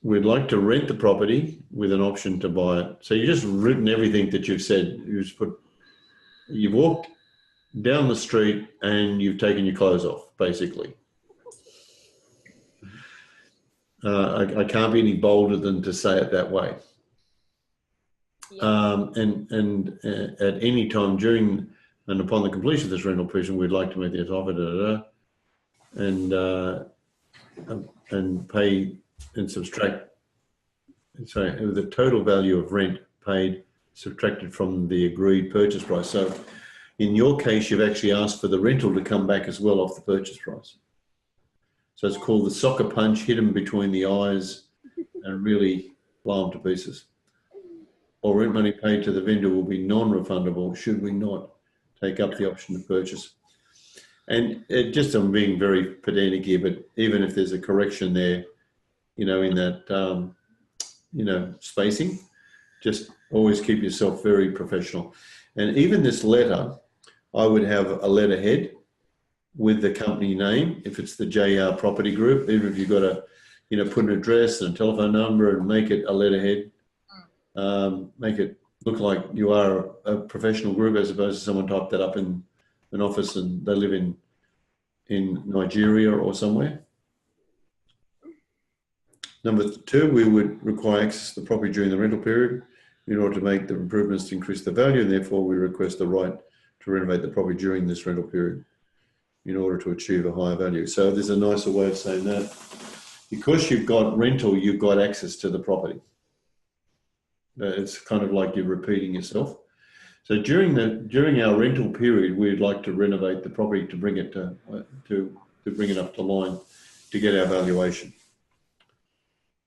We'd like to rent the property with an option to buy it. So you've just written everything that you've said. You've walked down the street and you've taken your clothes off, basically. I can't be any bolder than to say it that way. Yeah. At any time during and upon the completion of this rental period, we'd like to make the offer, and pay and subtract. Sorry, the total value of rent paid subtracted from the agreed purchase price. So, in your case, you've actually asked for the rental to come back as well off the purchase price. So it's called the soccer punch, hit them between the eyes, and really blow them to pieces. Or rent money paid to the vendor will be non-refundable should we not take up the option to purchase. And I'm being very pedantic here, but even if there's a correction there, in that, spacing, just always keep yourself very professional. And even this letter, I would have a letterhead with the company name, if it's the JR Property Group, even if you've got to, put an address and a telephone number and make it a letterhead. Make it look like you are a professional group as opposed to someone typed that up in an office and they live in Nigeria or somewhere. Number 2, we would require access to the property during the rental period in order to make the improvements to increase the value, and therefore we request the right to renovate the property during this rental period in order to achieve a higher value. So there's a nicer way of saying that. Because you've got rental, you've got access to the property. It's kind of like you're repeating yourself. So during our rental period, we'd like to renovate the property to bring it to bring it up to line to get our valuation.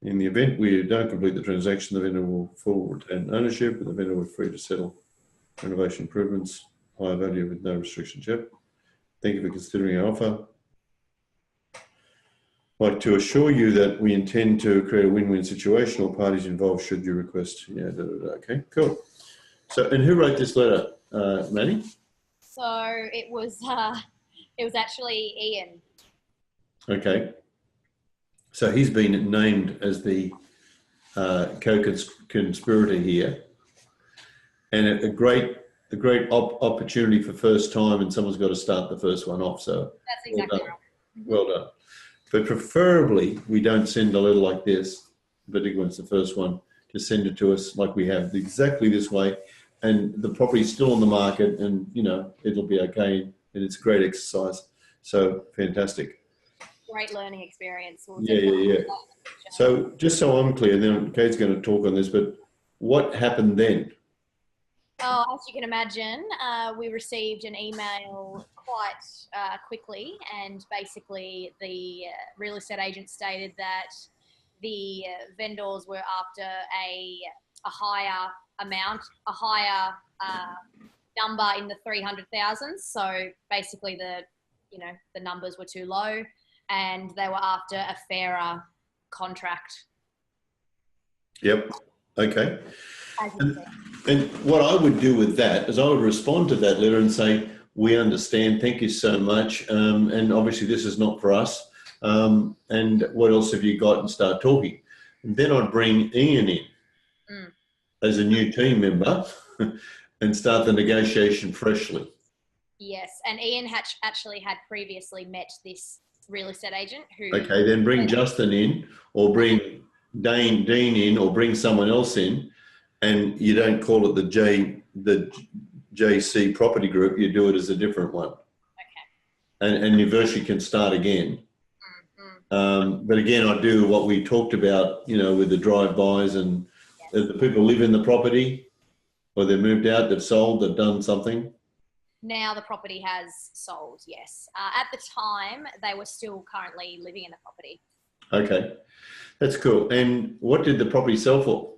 In the event we don't complete the transaction, the vendor will full retain ownership, and the vendor will be free to settle renovation improvements, higher value with no restrictions. Yep. Thank you for considering our offer. I'd like to assure you that we intend to create a win-win situation. All parties involved should you request. Yeah, okay, cool. So, and who wrote this letter, Maddie? So it was actually Ian. Okay. So he's been named as the co-conspirator here, and a great opportunity for first time, and someone's got to start the first one off. So that's exactly right. Well done. But preferably, we don't send a letter like this, particularly when it's the first one, to send it to us like we have exactly this way, and the property's still on the market, and it'll be okay, and it's a great exercise. So fantastic. Great learning experience. Yeah. So just so I'm clear, then Kate's going to talk on this, but what happened then? Oh, as you can imagine, we received an email quite quickly, and basically the real estate agent stated that the vendors were after a higher amount, a higher number in the 300,000. So basically the numbers were too low, and they were after a fairer contract. Yep. Okay. And what I would do with that is I would respond to that letter and say, we understand, thank you so much. And obviously this is not for us. And what else have you got, and start talking. And then I'd bring Ian in as a new team member and start the negotiation freshly. Yes. And Ian actually had previously met this real estate agent who... Okay, then bring Justin in, or bring Dean in, or bring someone else in, and you don't call it the JC Property Group, you do it as a different one. Okay. And you virtually can start again. But again, I do what we talked about, with the drive-bys, and the people live in the property, or they've moved out, they've sold, they've done something. Now the property has sold, yes. At the time, they were still currently living in the property. Okay, that's cool. And what did the property sell for?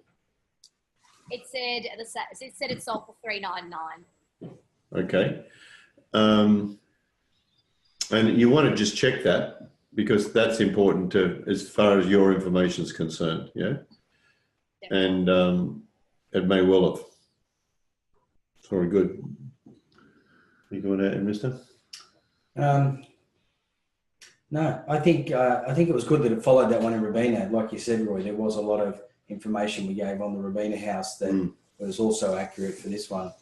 It said it sold for $399. Okay, and you want to just check that, because that's important to, as far as your information is concerned. Yeah, definitely. And it may well have. Very good. You going out, Mister? No, I think it was good that it followed that one in Robina. Like you said, Roy, there was a lot of information we gave on the Robina house that was also accurate for this one.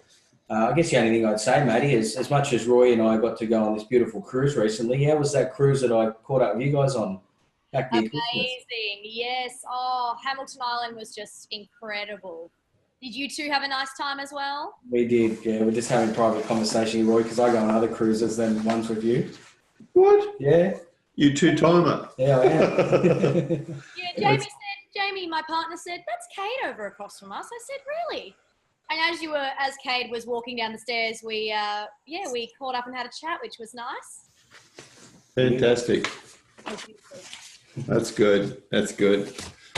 I guess the only thing I'd say, Matty, is as much as Roy and I got to go on this beautiful cruise recently, how was that cruise that I caught up with you guys on? Active Christmas. Amazing. Yes. Oh, Hamilton Island was just incredible. Did you two have a nice time as well? We did, yeah. We're just having private conversation, Roy, because I go on other cruises than ones with you. What? Yeah. You two-timer. Yeah, I am. Yeah, Jamie, my partner said, that's Kate over across from us. I said, really? And as Kate was walking down the stairs, we caught up and had a chat, which was nice. Fantastic. That's good. That's good.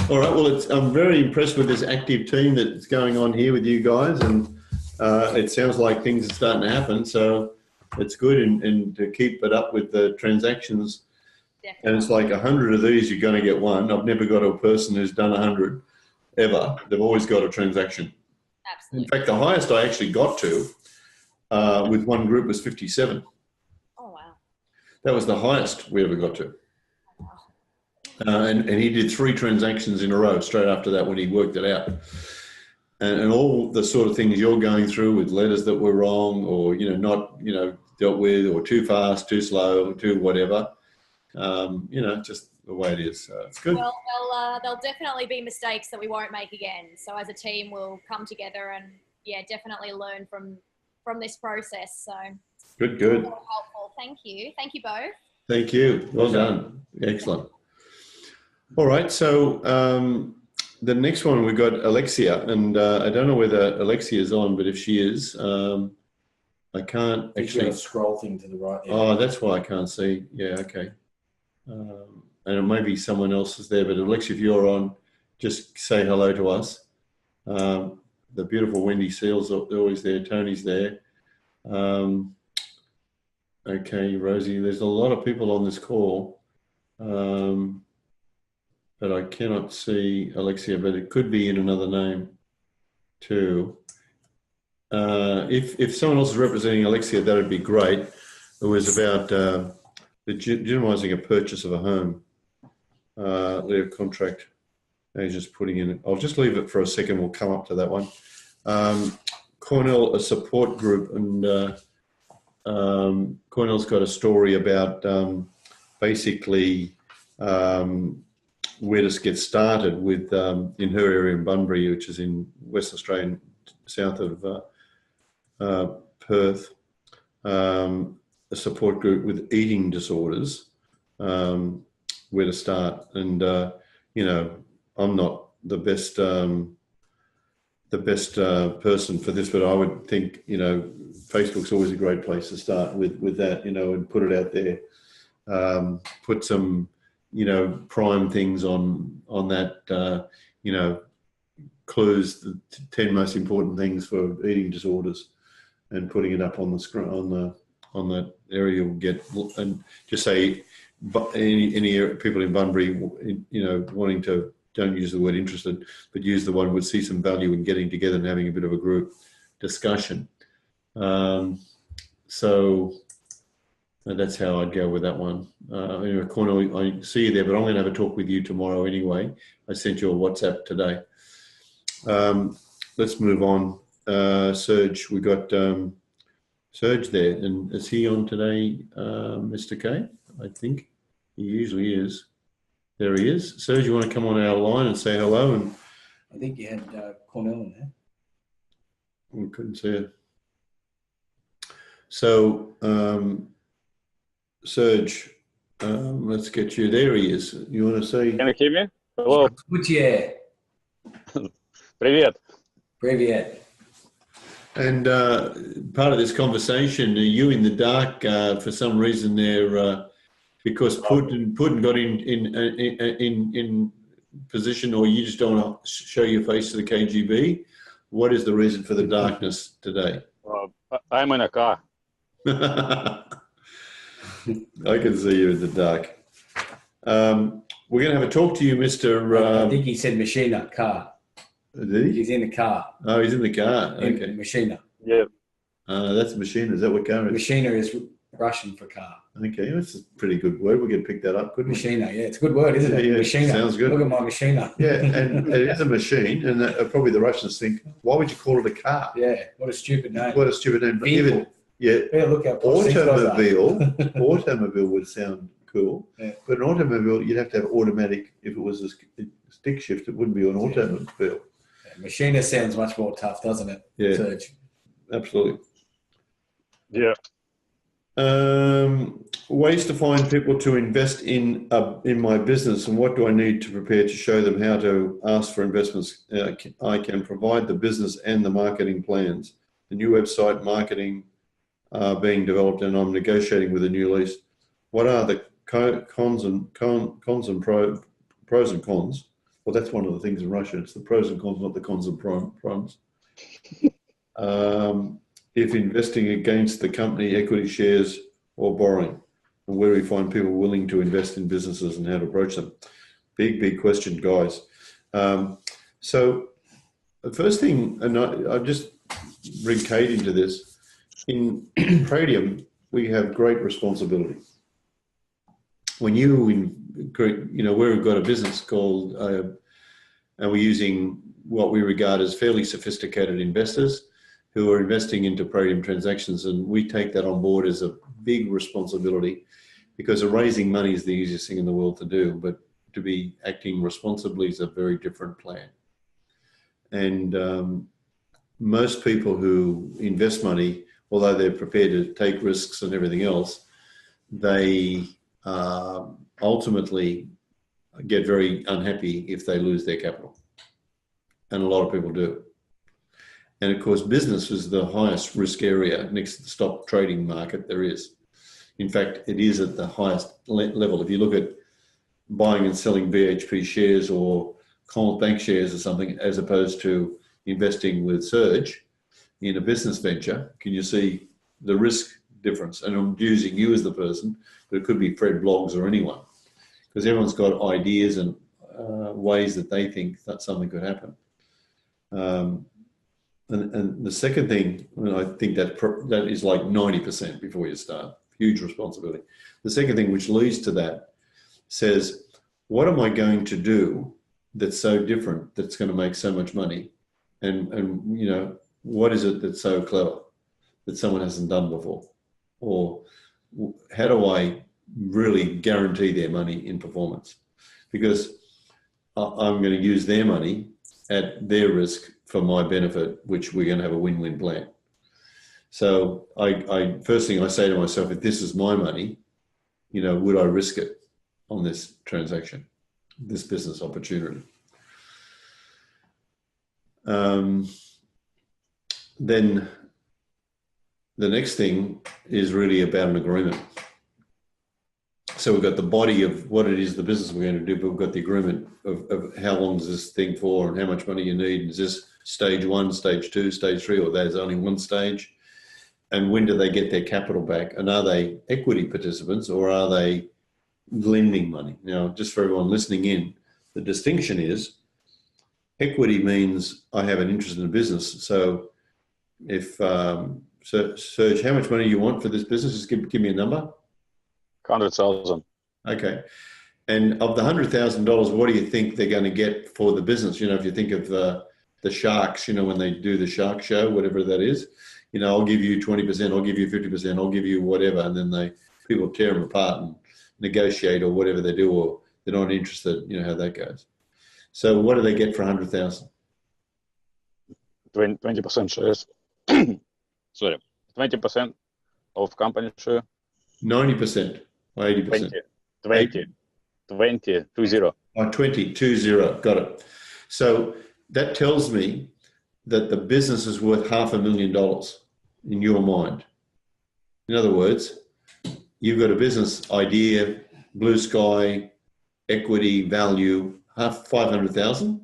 All right. Well, I'm very impressed with this active team that's going on here with you guys, and it sounds like things are starting to happen. So it's good, and to keep it up with the transactions. Definitely. And it's like 100 of these, you're going to get one. I've never got a person who's done 100 ever. They've always got a transaction. Absolutely. In fact, the highest I actually got to with one group was 57. Oh, wow. That was the highest we ever got to. And he did 3 transactions in a row straight after that when he worked it out. And all the sort of things you're going through with letters that were wrong or, not, dealt with, or too fast, too slow, too whatever, just the way it is. So it's good. Well, there'll definitely be mistakes that we won't make again. So as a team, we'll come together and, definitely learn from this process. So Good. Helpful. Thank you. Thank you both. Thank you. Well done. Excellent. All right. So the next one, we've got Alexia, and I don't know whether Alexia is on, but if she is, I can't actually scroll thing to the right there. Oh, that's why I can't see. Yeah. Okay. And it may be someone else is there, but Alexia, if you're on, just say hello to us. The beautiful Wendy Seals are always there. Tony's there. Okay, Rosie, there's a lot of people on this call, but I cannot see Alexia, but it could be in another name too. If someone else is representing Alexia, that would be great. It was about legitimising a purchase of a home. Leave contract agents putting in. I'll just leave it for a second. We'll come up to that one. Cornell, a support group, and Cornell's got a story about basically where to get started with in her area in Bunbury, which is in West Australia, south of Perth. A support group with eating disorders, where to start. And I'm not the best person for this, but I would think Facebook's always a great place to start with that, and put it out there. Put some prime things on that, clues, the 10 most important things for eating disorders, and putting it up on the screen on that area. You'll get, and just say any people in Bunbury, wanting to, don't use the word interested, but use the one would see some value in getting together and having a bit of a group discussion. So that's how I'd go with that one. Anyway, Cornel, I see you there, but I'm going to have a talk with you tomorrow anyway. I sent you a WhatsApp today. Let's move on. Serge, we got Serge there, and is he on today, Mr. K? I think he usually is. There he is. Serge, you want to come on our line and say hello? And I think you had Cornell in there. We couldn't see it. So, Serge, let's get you. There he is. You want to say? Can you hear me? Hello. Gutierrez. Привет. Привет. And part of this conversation, are you in the dark for some reason there? Because Putin got in position, or you just don't want to show your face to the KGB? What is the reason for the darkness today? I'm in a car. I can see you in the dark. We're going to have a talk to you, Mr. I think he said machina, car. Did he? He's in the car. Oh, he's in the car. Okay. Machina. Yeah. That's machine. Is that what car is? Machina is Russian for car. Okay, that's a pretty good word. We can pick that up, couldn't we? Machina, yeah, it's a good word, isn't it? Yeah, Machina. sounds good. Look at my machina. Yeah, and it is a machine, and probably the Russians think, why would you call it a car? Yeah, what a stupid name. What a stupid name. Vehicle. Yeah, Yeah, look how posh things like that. automobile would sound cool. Yeah. But an automobile, you'd have to have automatic. If it was a stick shift, it wouldn't be an automobile. Yeah, machinist sounds much more tough, doesn't it? Yeah. Serge? Absolutely. Yeah. Ways to find people to invest in my business, and what do I need to prepare to show them how to ask for investments? I can provide the business and the marketing plans. The new website marketing being developed, and I'm negotiating with a new lease. What are the pros and cons? Well, that's one of the things in Russia. It's the pros and cons, not the cons and pros. If investing against the company, equity shares or borrowing, and where do we find people willing to invest in businesses and how to approach them? Big question, guys. So the first thing, and I just bring Kate into this, in Pradium, we have great responsibility. When we've got a business called, and we're using what we regard as fairly sophisticated investors who are investing into Pradium transactions, and we take that on board as a big responsibility, because raising money is the easiest thing in the world to do, but to be acting responsibly is a very different plan. And most people who invest money, although they're prepared to take risks and everything else, they ultimately get very unhappy if they lose their capital. And a lot of people do. And of course, business is the highest risk area next to the stock trading market there is. In fact, it is at the highest level. If you look at buying and selling BHP shares or Commonwealth Bank shares or something, as opposed to investing with Surge in a business venture, can you see the risk difference? And I'm using you as the person, but it could be Fred Bloggs or anyone, because everyone's got ideas and ways that they think that something could happen. And the second thing, and I think that is like 90% before you start, huge responsibility. The second thing, which leads to that, says, what am I going to do that's so different, that's going to make so much money? And what is it that's so clever that someone hasn't done before? Or how do I really guarantee their money in performance? Because I'm going to use their money at their risk for my benefit, which we're going to have a win-win plan. So I first thing I say to myself, if this is my money, would I risk it on this transaction, this business opportunity? Then the next thing is really about an agreement. So we've got the body of what it is, the business we're going to do, but we've got the agreement of how long is this thing for and how much money you need. Is this stage 1, stage 2, stage 3, or there's only one stage? And when do they get their capital back? And are they equity participants or are they lending money? Now, just for everyone listening in, the distinction is equity means I have an interest in the business. So if, Serge, how much money you want for this business? Just give me a number. 100,000. Okay. And of the $100,000, what do you think they're going to get for the business? If you think of the sharks, when they do the shark show, whatever that is, I'll give you 20%, I'll give you 50%, I'll give you whatever. And then people tear them apart and negotiate or whatever they do, or they're not interested, how that goes. So what do they get for 100,000? 20% shares. Sorry, 20% of company share. 90% or 80%? 20. 20. Oh, 20. Got it. So that tells me that the business is worth $500,000 in your mind. In other words, you've got a business idea, blue sky, equity, value, $500,000,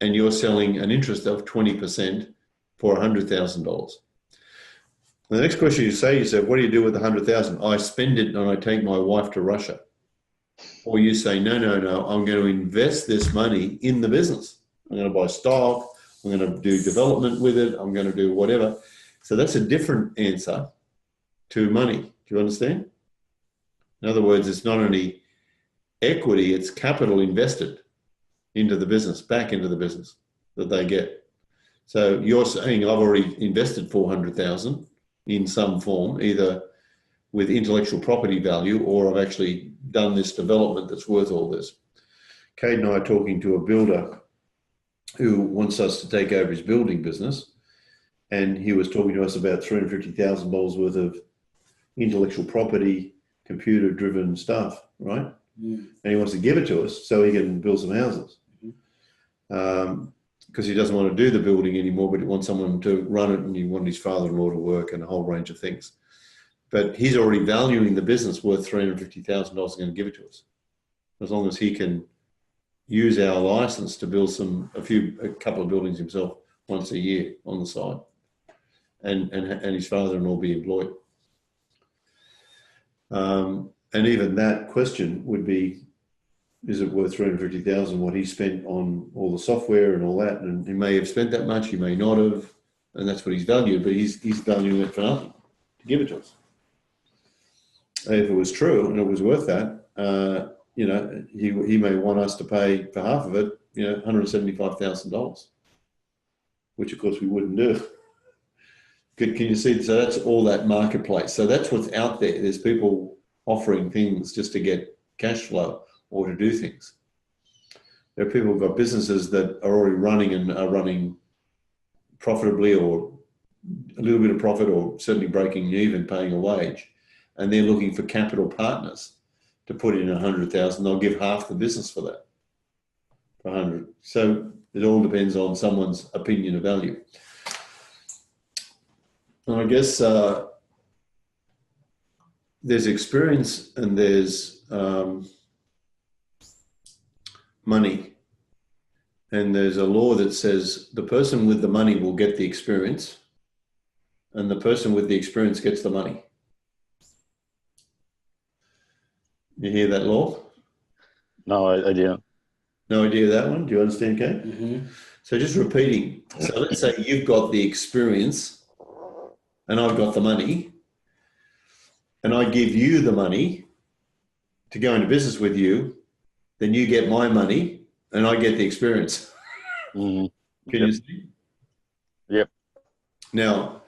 and you're selling an interest of 20% for $100,000. The next question you say, what do you do with the 100,000? I spend it and I take my wife to Russia. Or you say, no, I'm going to invest this money in the business. I'm going to buy stock. I'm going to do development with it. I'm going to do whatever. So that's a different answer to money. Do you understand? In other words, it's not only equity, it's capital invested into the business, back into the business that they get. So you're saying I've already invested 400,000 in some form, either with intellectual property value or I've actually done this development that's worth all this. Kate and I are talking to a builder who wants us to take over his building business, and he was talking to us about $350,000 worth of intellectual property, computer-driven stuff, right? And he wants to give it to us so he can build some houses. Because he doesn't want to do the building anymore, but he wants someone to run it, and he wants his father-in-law to work, and a whole range of things. But he's already valuing the business worth $350,000 and going to give it to us, as long as he can use our license to build a couple of buildings himself once a year on the side, and his father-in-law be employed. And even that question would be, is it worth $350,000 what he spent on all the software and all that? And he may have spent that much, he may not have, and that's what he's valued, but he's valuing it for nothing to give it to us. If it was true and it was worth that, he may want us to pay for half of it, $175,000, which of course we wouldn't do. Can you see? So that's all that marketplace. So that's what's out there. There's people offering things just to get cash flow or to do things. There are people who've got businesses that are already running and are running profitably, or a little bit of profit, or certainly breaking even, paying a wage. And they're looking for capital partners to put in $100,000. They'll give half the business for that, for 100. So it all depends on someone's opinion of value. And I guess there's experience and there's money. And there's a law that says the person with the money will get the experience, and the person with the experience gets the money. You hear that law? No, I didn't. No idea of that one? Do you understand, Kate? Mm-hmm. So just repeating. So let's say you've got the experience and I've got the money, and I give you the money to go into business with you, then you get my money and I get the experience. Mm-hmm. Can you see? Yep. Now,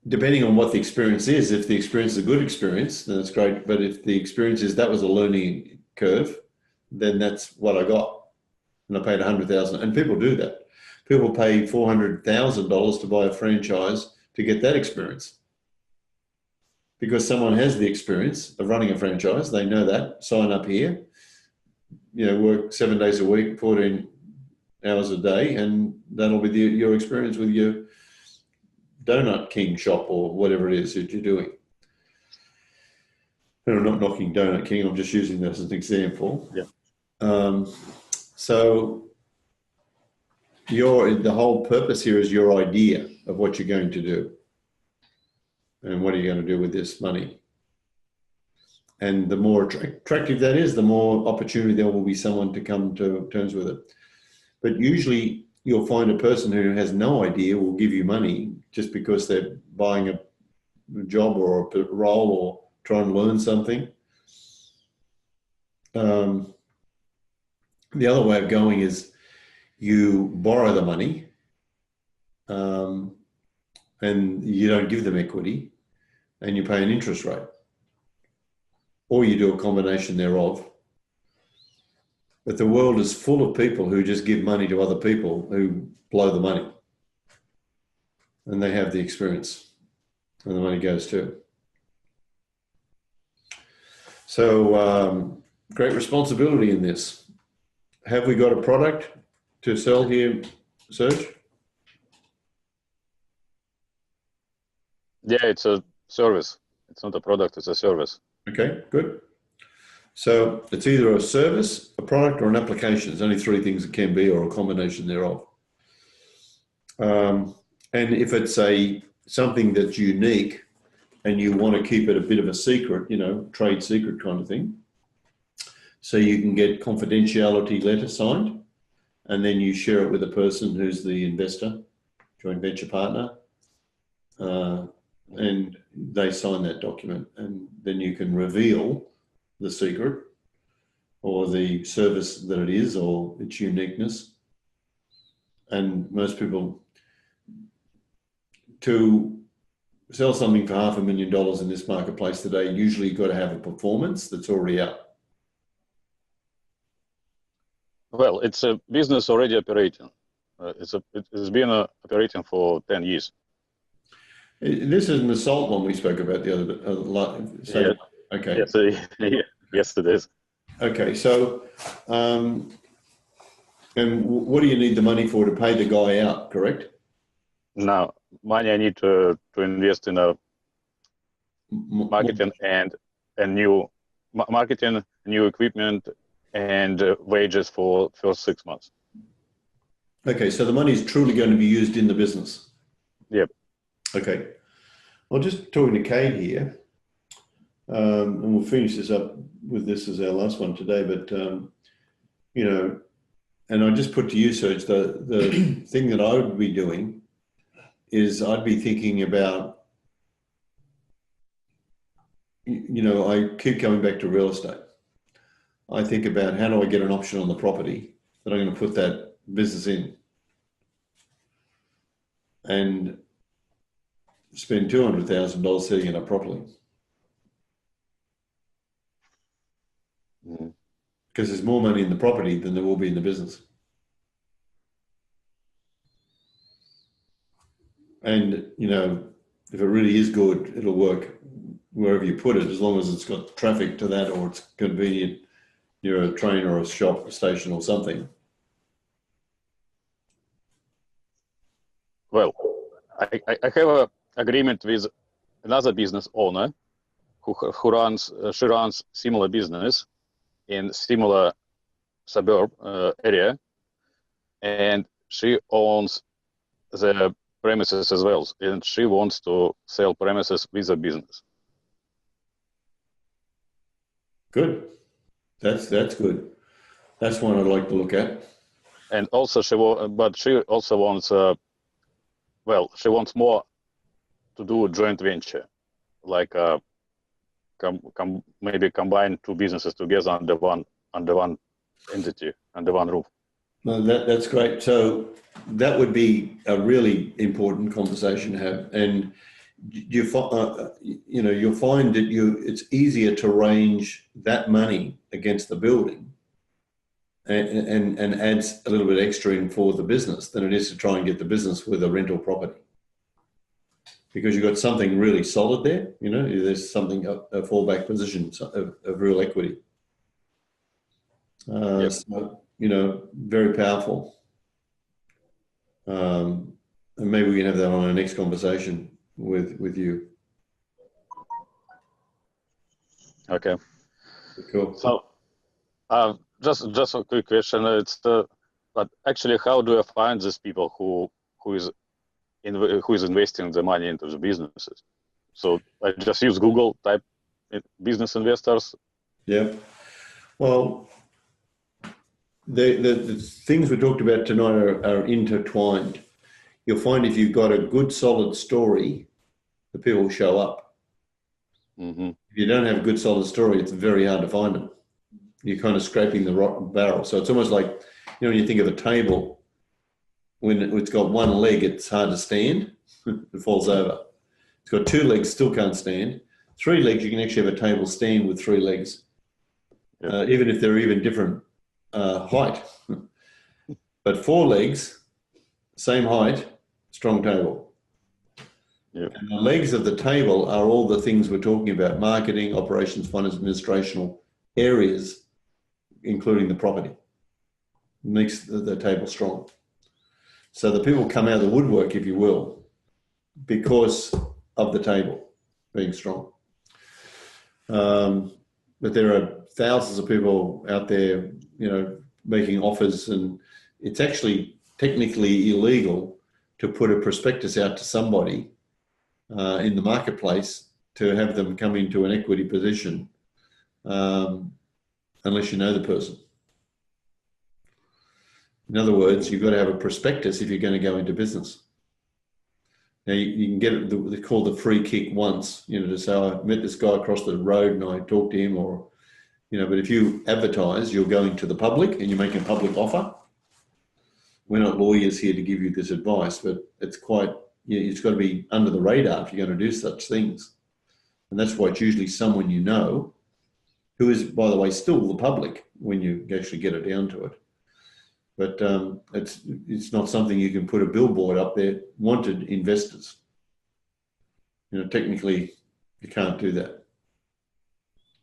depending on what the experience is, if the experience is a good experience, then it's great. But if the experience is that was a learning curve, then that's what I got. And I paid $100,000. And people do that. People pay $400,000 to buy a franchise to get that experience. Because someone has the experience of running a franchise, they know that, sign up here, work 7 days a week, 14 hours a day, and that'll be your experience with your Donut King shop or whatever it is that you're doing. And I'm not knocking Donut King, I'm just using that as an example. Yeah. So the whole purpose here is your idea of what you're going to do. And what are you going to do with this money? And the more attractive that is, the more opportunity there will be someone to come to terms with it. But usually you'll find a person who has no idea will give you money just because they're buying a job or a role or trying to learn something. The other way of going is you borrow the money and you don't give them equity and you pay an interest rate. Or you do a combination thereof. But the world is full of people who just give money to other people who blow the money. And they have the experience. And the money goes too. So great responsibility in this. Have we got a product to sell here, Serge? Yeah, it's a service. It's not a product, it's a service. Okay, good. So it's either a service, a product, or an application. There's only three things it can be, or a combination thereof. And if it's something that's unique and you want to keep it a bit of a secret, trade secret kind of thing, so you can get confidentiality letter signed, and then you share it with the person who's the investor, joint venture partner, and they sign that document, and then you can reveal the secret or the service that it is or its uniqueness. And most people, to sell something for $500,000 in this marketplace today, usually you've got to have a performance that's already out. Well, it's a business already operating. It's been operating for 10 years. This isn't the salt one we spoke about the other. So, Yeah. okay. Yes, yes, it is. Okay. So, and what do you need the money for to pay the guy out? Correct. Now, money I need to invest in a marketing and new marketing, new equipment, and wages for first 6 months. Okay. So the money is truly going to be used in the business. Yep. Okay. Well, just talking to Kate here, and we'll finish this up with this as our last one today. But you know, and I just put to you, Serge, the thing that I would be doing is I'd be thinking about, you know, I keep coming back to real estate. I think about how do I get an option on the property that I'm going to put that business in, and spend $200,000 setting it up properly. Mhm. Because there's more money in the property than there will be in the business. And, you know, if it really is good, it'll work wherever you put it, as long as it's got traffic to that or it's convenient near a train or a shop, a station or something. Well, I have an agreement with another business owner who runs she runs similar business in similar suburb area, and she owns the premises as well, and she wants to sell premises with a business. Good. That's good. That's one I'd like to look at. And also but she also wants she wants more to do a joint venture, like maybe combine two businesses together under one entity, under one roof. No, that's great. So that would be a really important conversation to have. And you know, you'll find that it's easier to range that money against the building and adds a little bit extra in for the business than it is to try and get the business with a rental property. Because you've got something really solid there, you know, there's something, a fallback position of real equity. Yep. So, you know, very powerful. And maybe we can have that on our next conversation with you. Okay. Cool. So, just a quick question. But actually, how do I find these people who is investing the money into the businesses? So I just use Google, type business investors. Yeah. Well, the things we talked about tonight are intertwined. You'll find if you've got a good, solid story, the people will show up. Mm-hmm. If you don't have a good, solid story, it's very hard to find them. You're kind of scraping the rotten barrel. So it's almost like, you know, when you think of a table, when it's got one leg, it's hard to stand. It falls over. It's got two legs, still can't stand. Three legs, you can actually have a table stand with three legs, even if they're even different height. But four legs, same height, strong table. Yep. And the legs of the table are all the things we're talking about: marketing, operations, finance, administrational areas, including the property. Makes the table strong. So the people come out of the woodwork, if you will, because of the table being strong. But there are thousands of people out there, you know, making offers, and it's actually technically illegal to put a prospectus out to somebody in the marketplace to have them come into an equity position unless you know the person. In other words, you've got to have a prospectus if you're going to go into business. Now, you can get it, they call the free kick once, you know, to say, I met this guy across the road and I talked to him, or, you know, but if you advertise, you're going to the public and you're making a public offer. We're not lawyers here to give you this advice, but it's quite, you know, it's got to be under the radar if you're going to do such things. And that's why it's usually someone you know, who is, by the way, still the public when you actually get it down to it. but it's not something you can put a billboard up there. Wanted investors. Technically, you can't do that,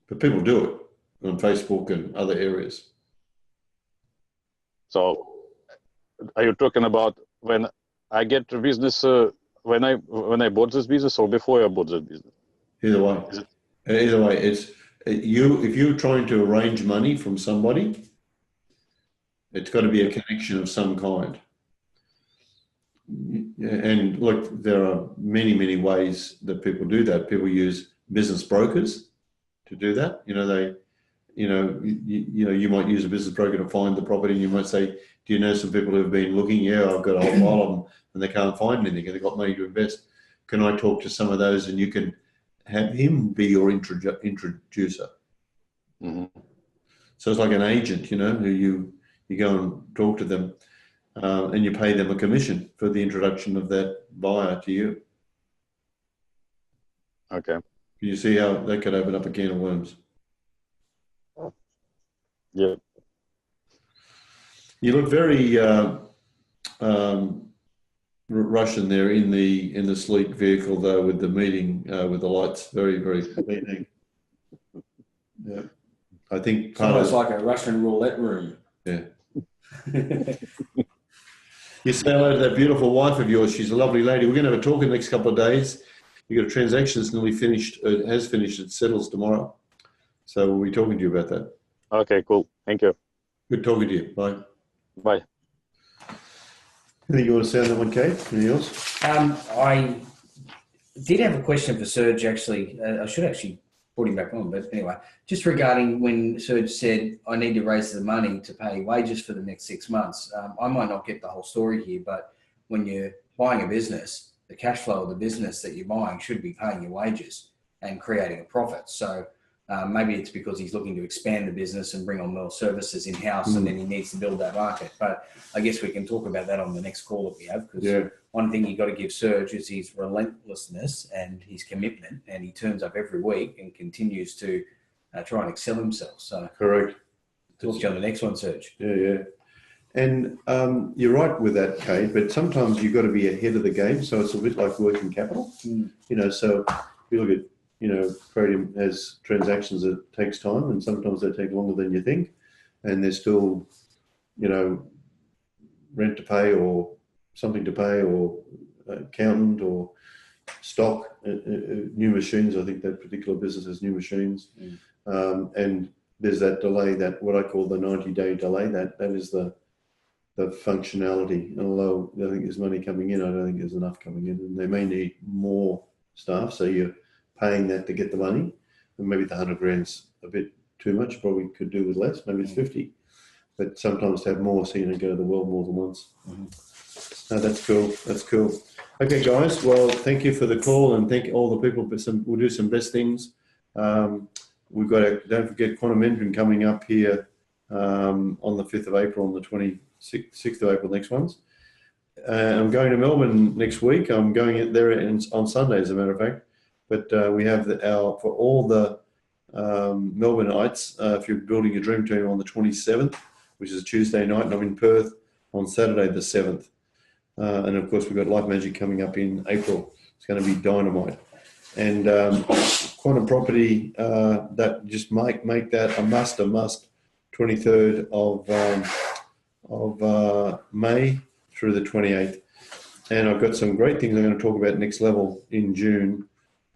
but people do it on Facebook and other areas. So, are you talking about when I get the business, when I bought this business, or before I bought this business? Either way, it's you. If you're trying to arrange money from somebody, it's got to be a connection of some kind. And look, there are many ways that people do that. People use business brokers to do that. You might use a business broker to find the property, and you might say, do you know some people who have been looking? Yeah, I've got a whole pile of them, and they can't find anything, and they've got money to invest. Can I talk to some of those, and you can have him be your introducer? Mm-hmm. So it's like an agent, who you go and talk to them, and you pay them a commission for the introduction of that buyer to you. Okay. Can you see how that could open up a can of worms? Yeah. You look very Russian there in the sleek vehicle, though, with the meeting with the lights. Very clean. Yeah, I think It's almost like a Russian roulette room. Yeah. You say hello to that beautiful wife of yours. She's a lovely lady. We're going to have a talk in the next couple of days. You've got a transaction that's nearly finished. It has finished. It settles tomorrow. So we'll be talking to you about that. Okay, cool. Thank you. Good talking to you. Bye. Bye. Anything you want to say on that one, Kate? Anything else? I did have a question for Serge, actually. I should actually put him back on, but anyway, just regarding when Serge said, I need to raise the money to pay wages for the next 6 months. I might not get the whole story here, but when you're buying a business, the cash flow of the business that you're buying should be paying your wages and creating a profit. So maybe it's because he's looking to expand the business and bring on more services in-house, and then he needs to build that market. But I guess we can talk about that on the next call that we have, because one thing you got to give Serge is his relentlessness and his commitment, and he turns up every week and continues to try and excel himself. So correct. Talk to you on the next one, Serge. Yeah. And you're right with that, Kate, but sometimes you've got to be ahead of the game. So it's a bit like working capital. So if you look at, Creative has transactions that takes time, and sometimes they take longer than you think, and there's still, rent to pay or something to pay or accountant or stock, new machines. I think that particular business has new machines. And there's that delay, that what I call the 90-day delay, that is the functionality. And although I think there's money coming in, I don't think there's enough coming in, and they may need more staff. So you're paying that to get the money, and maybe the 100 grand's a bit too much. Probably could do with less. Maybe it's 50, but sometimes to have more, so you don't go to the well more than once. No, that's cool. That's cool. Okay, guys. Well, thank you for the call, and thank all the people. But we'll do some best things. We've got don't forget Quantum Engine coming up here on the 5th of April, on the 26th of April. Next ones. I'm going to Melbourne next week. I'm going there on Sunday, as a matter of fact. But we have for all the Melbourneites, if you're building your dream team, on the 27th, which is a Tuesday night, and I'm in Perth on Saturday the 7th. And of course, we've got Life Magic coming up in April. It's going to be dynamite. And Quantum Property, that just make that a must. 23rd of May through the 28th. And I've got some great things I'm going to talk about next level in June.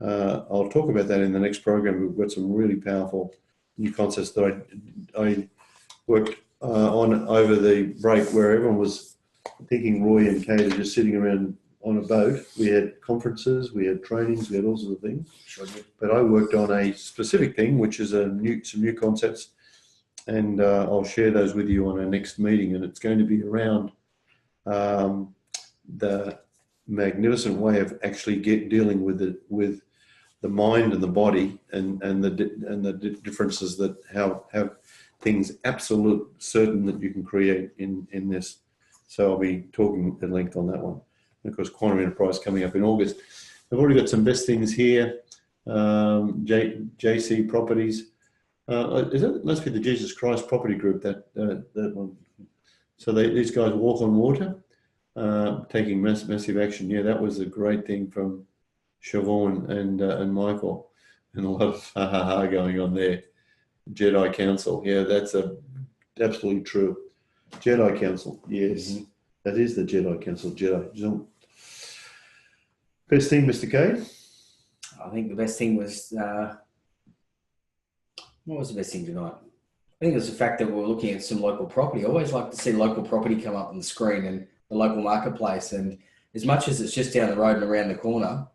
I'll talk about that in the next program. We've got some really powerful new concepts that I worked on over the break, where everyone was thinking Roy and Kate are just sitting around on a boat. We had conferences, we had trainings, we had all sorts of things. Sure. But I worked on a specific thing, which is some new concepts, and I'll share those with you on our next meeting. And it's going to be around the magnificent way of actually dealing with the mind and the body, and the differences that how things absolute certain that you can create in this. So I'll be talking at length on that one. And of course, Quantum Enterprise coming up in August. I've already got some best things here. JC Properties. Must be the Jesus Christ Property Group, that one. So these guys walk on water, taking massive action. Yeah, that was a great thing from Siobhan and Michael, and a lot of ha ha ha going on there. Jedi Council. Yeah, that's absolutely true. Jedi Council. Yes, that is the Jedi Council. Jedi. Best thing, Mr. K? I think the best thing was, what was the best thing tonight? I think it was the fact that we were looking at some local property. I always like to see local property come up on the screen and the local marketplace. And as much as it's just down the road and around the corner,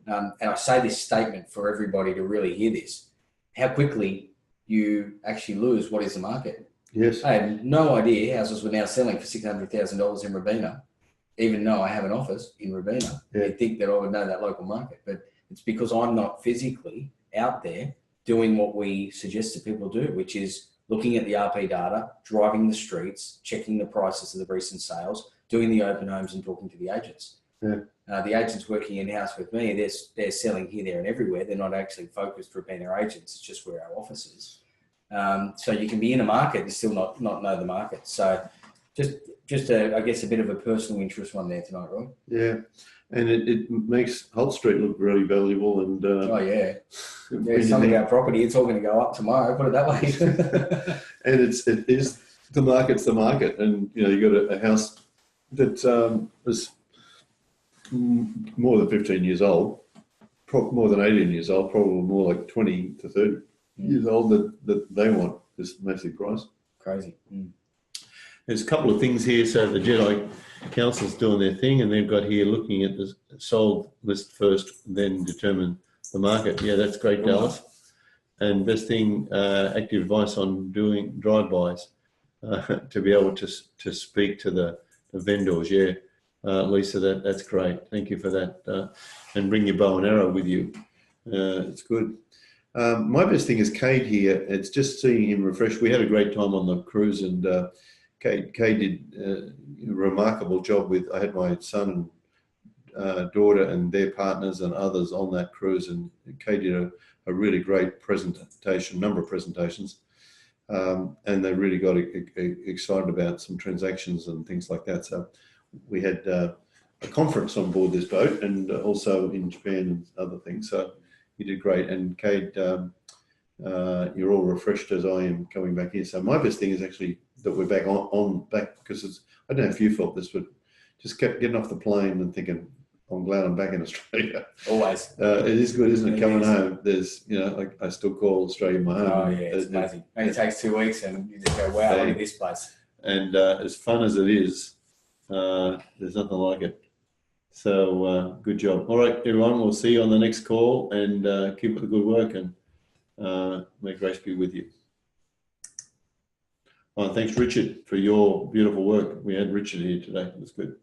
and I say this statement for everybody to really hear this, how quickly you actually lose what is the market. Yes. I had no idea houses were now selling for $600,000 in Robina, even though I have an office in Robina. Yeah. You'd think that I would know that local market, but it's because I'm not physically out there doing what we suggest that people do, which is looking at the RP data, driving the streets, checking the prices of the recent sales, doing the open homes and talking to the agents. Yeah. The agents working in-house with me, they're selling here, there and everywhere. They're not actually focused Robina agents. It's just where our office is. So you can be in a market and still not know the market. So just I guess a bit of a personal interest one there tonight, Roy. Yeah, and it makes Hull Street look really valuable. And oh yeah, some of our property, it's all going to go up tomorrow. Put it that way. And it is the market's the market, and you know you got a house that is more than 15 years old, more than 18 years old, probably more like 20 to 30 years old that they want this massive price. Crazy. There's a couple of things here. So the Jedi Council's doing their thing, and they've got here looking at the sold list first, then determine the market. Yeah, that's great, Dallas. And best thing, active advice on doing drive-bys to be able to speak to the vendors. Yeah, Lisa, that's great. Thank you for that. And bring your bow and arrow with you. It's good. My best thing is Cade here. It's just seeing him refresh. We had a great time on the cruise, and Cade did a remarkable job with. I had my son and daughter and their partners and others on that cruise, and Cade did a really great presentation, number of presentations, and they really got excited about some transactions and things like that. So we had a conference on board this boat, and also in Japan and other things. So you did great, and Cade, you're all refreshed as I am coming back here. So my best thing is actually that we're back back, because I don't know if you felt this, but just kept getting off the plane and thinking, I'm glad I'm back in Australia. Always. It is good, isn't it? Coming home, there's, you know, I still call Australia my home. Oh yeah, it's amazing. Only takes 2 weeks and you just go, wow, look at this place. And as fun as it is, there's nothing like it. So good job. All right, everyone, we'll see you on the next call, and keep up the good work, and may grace be with you. Thanks, Richard, for your beautiful work. We had Richard here today. It was good.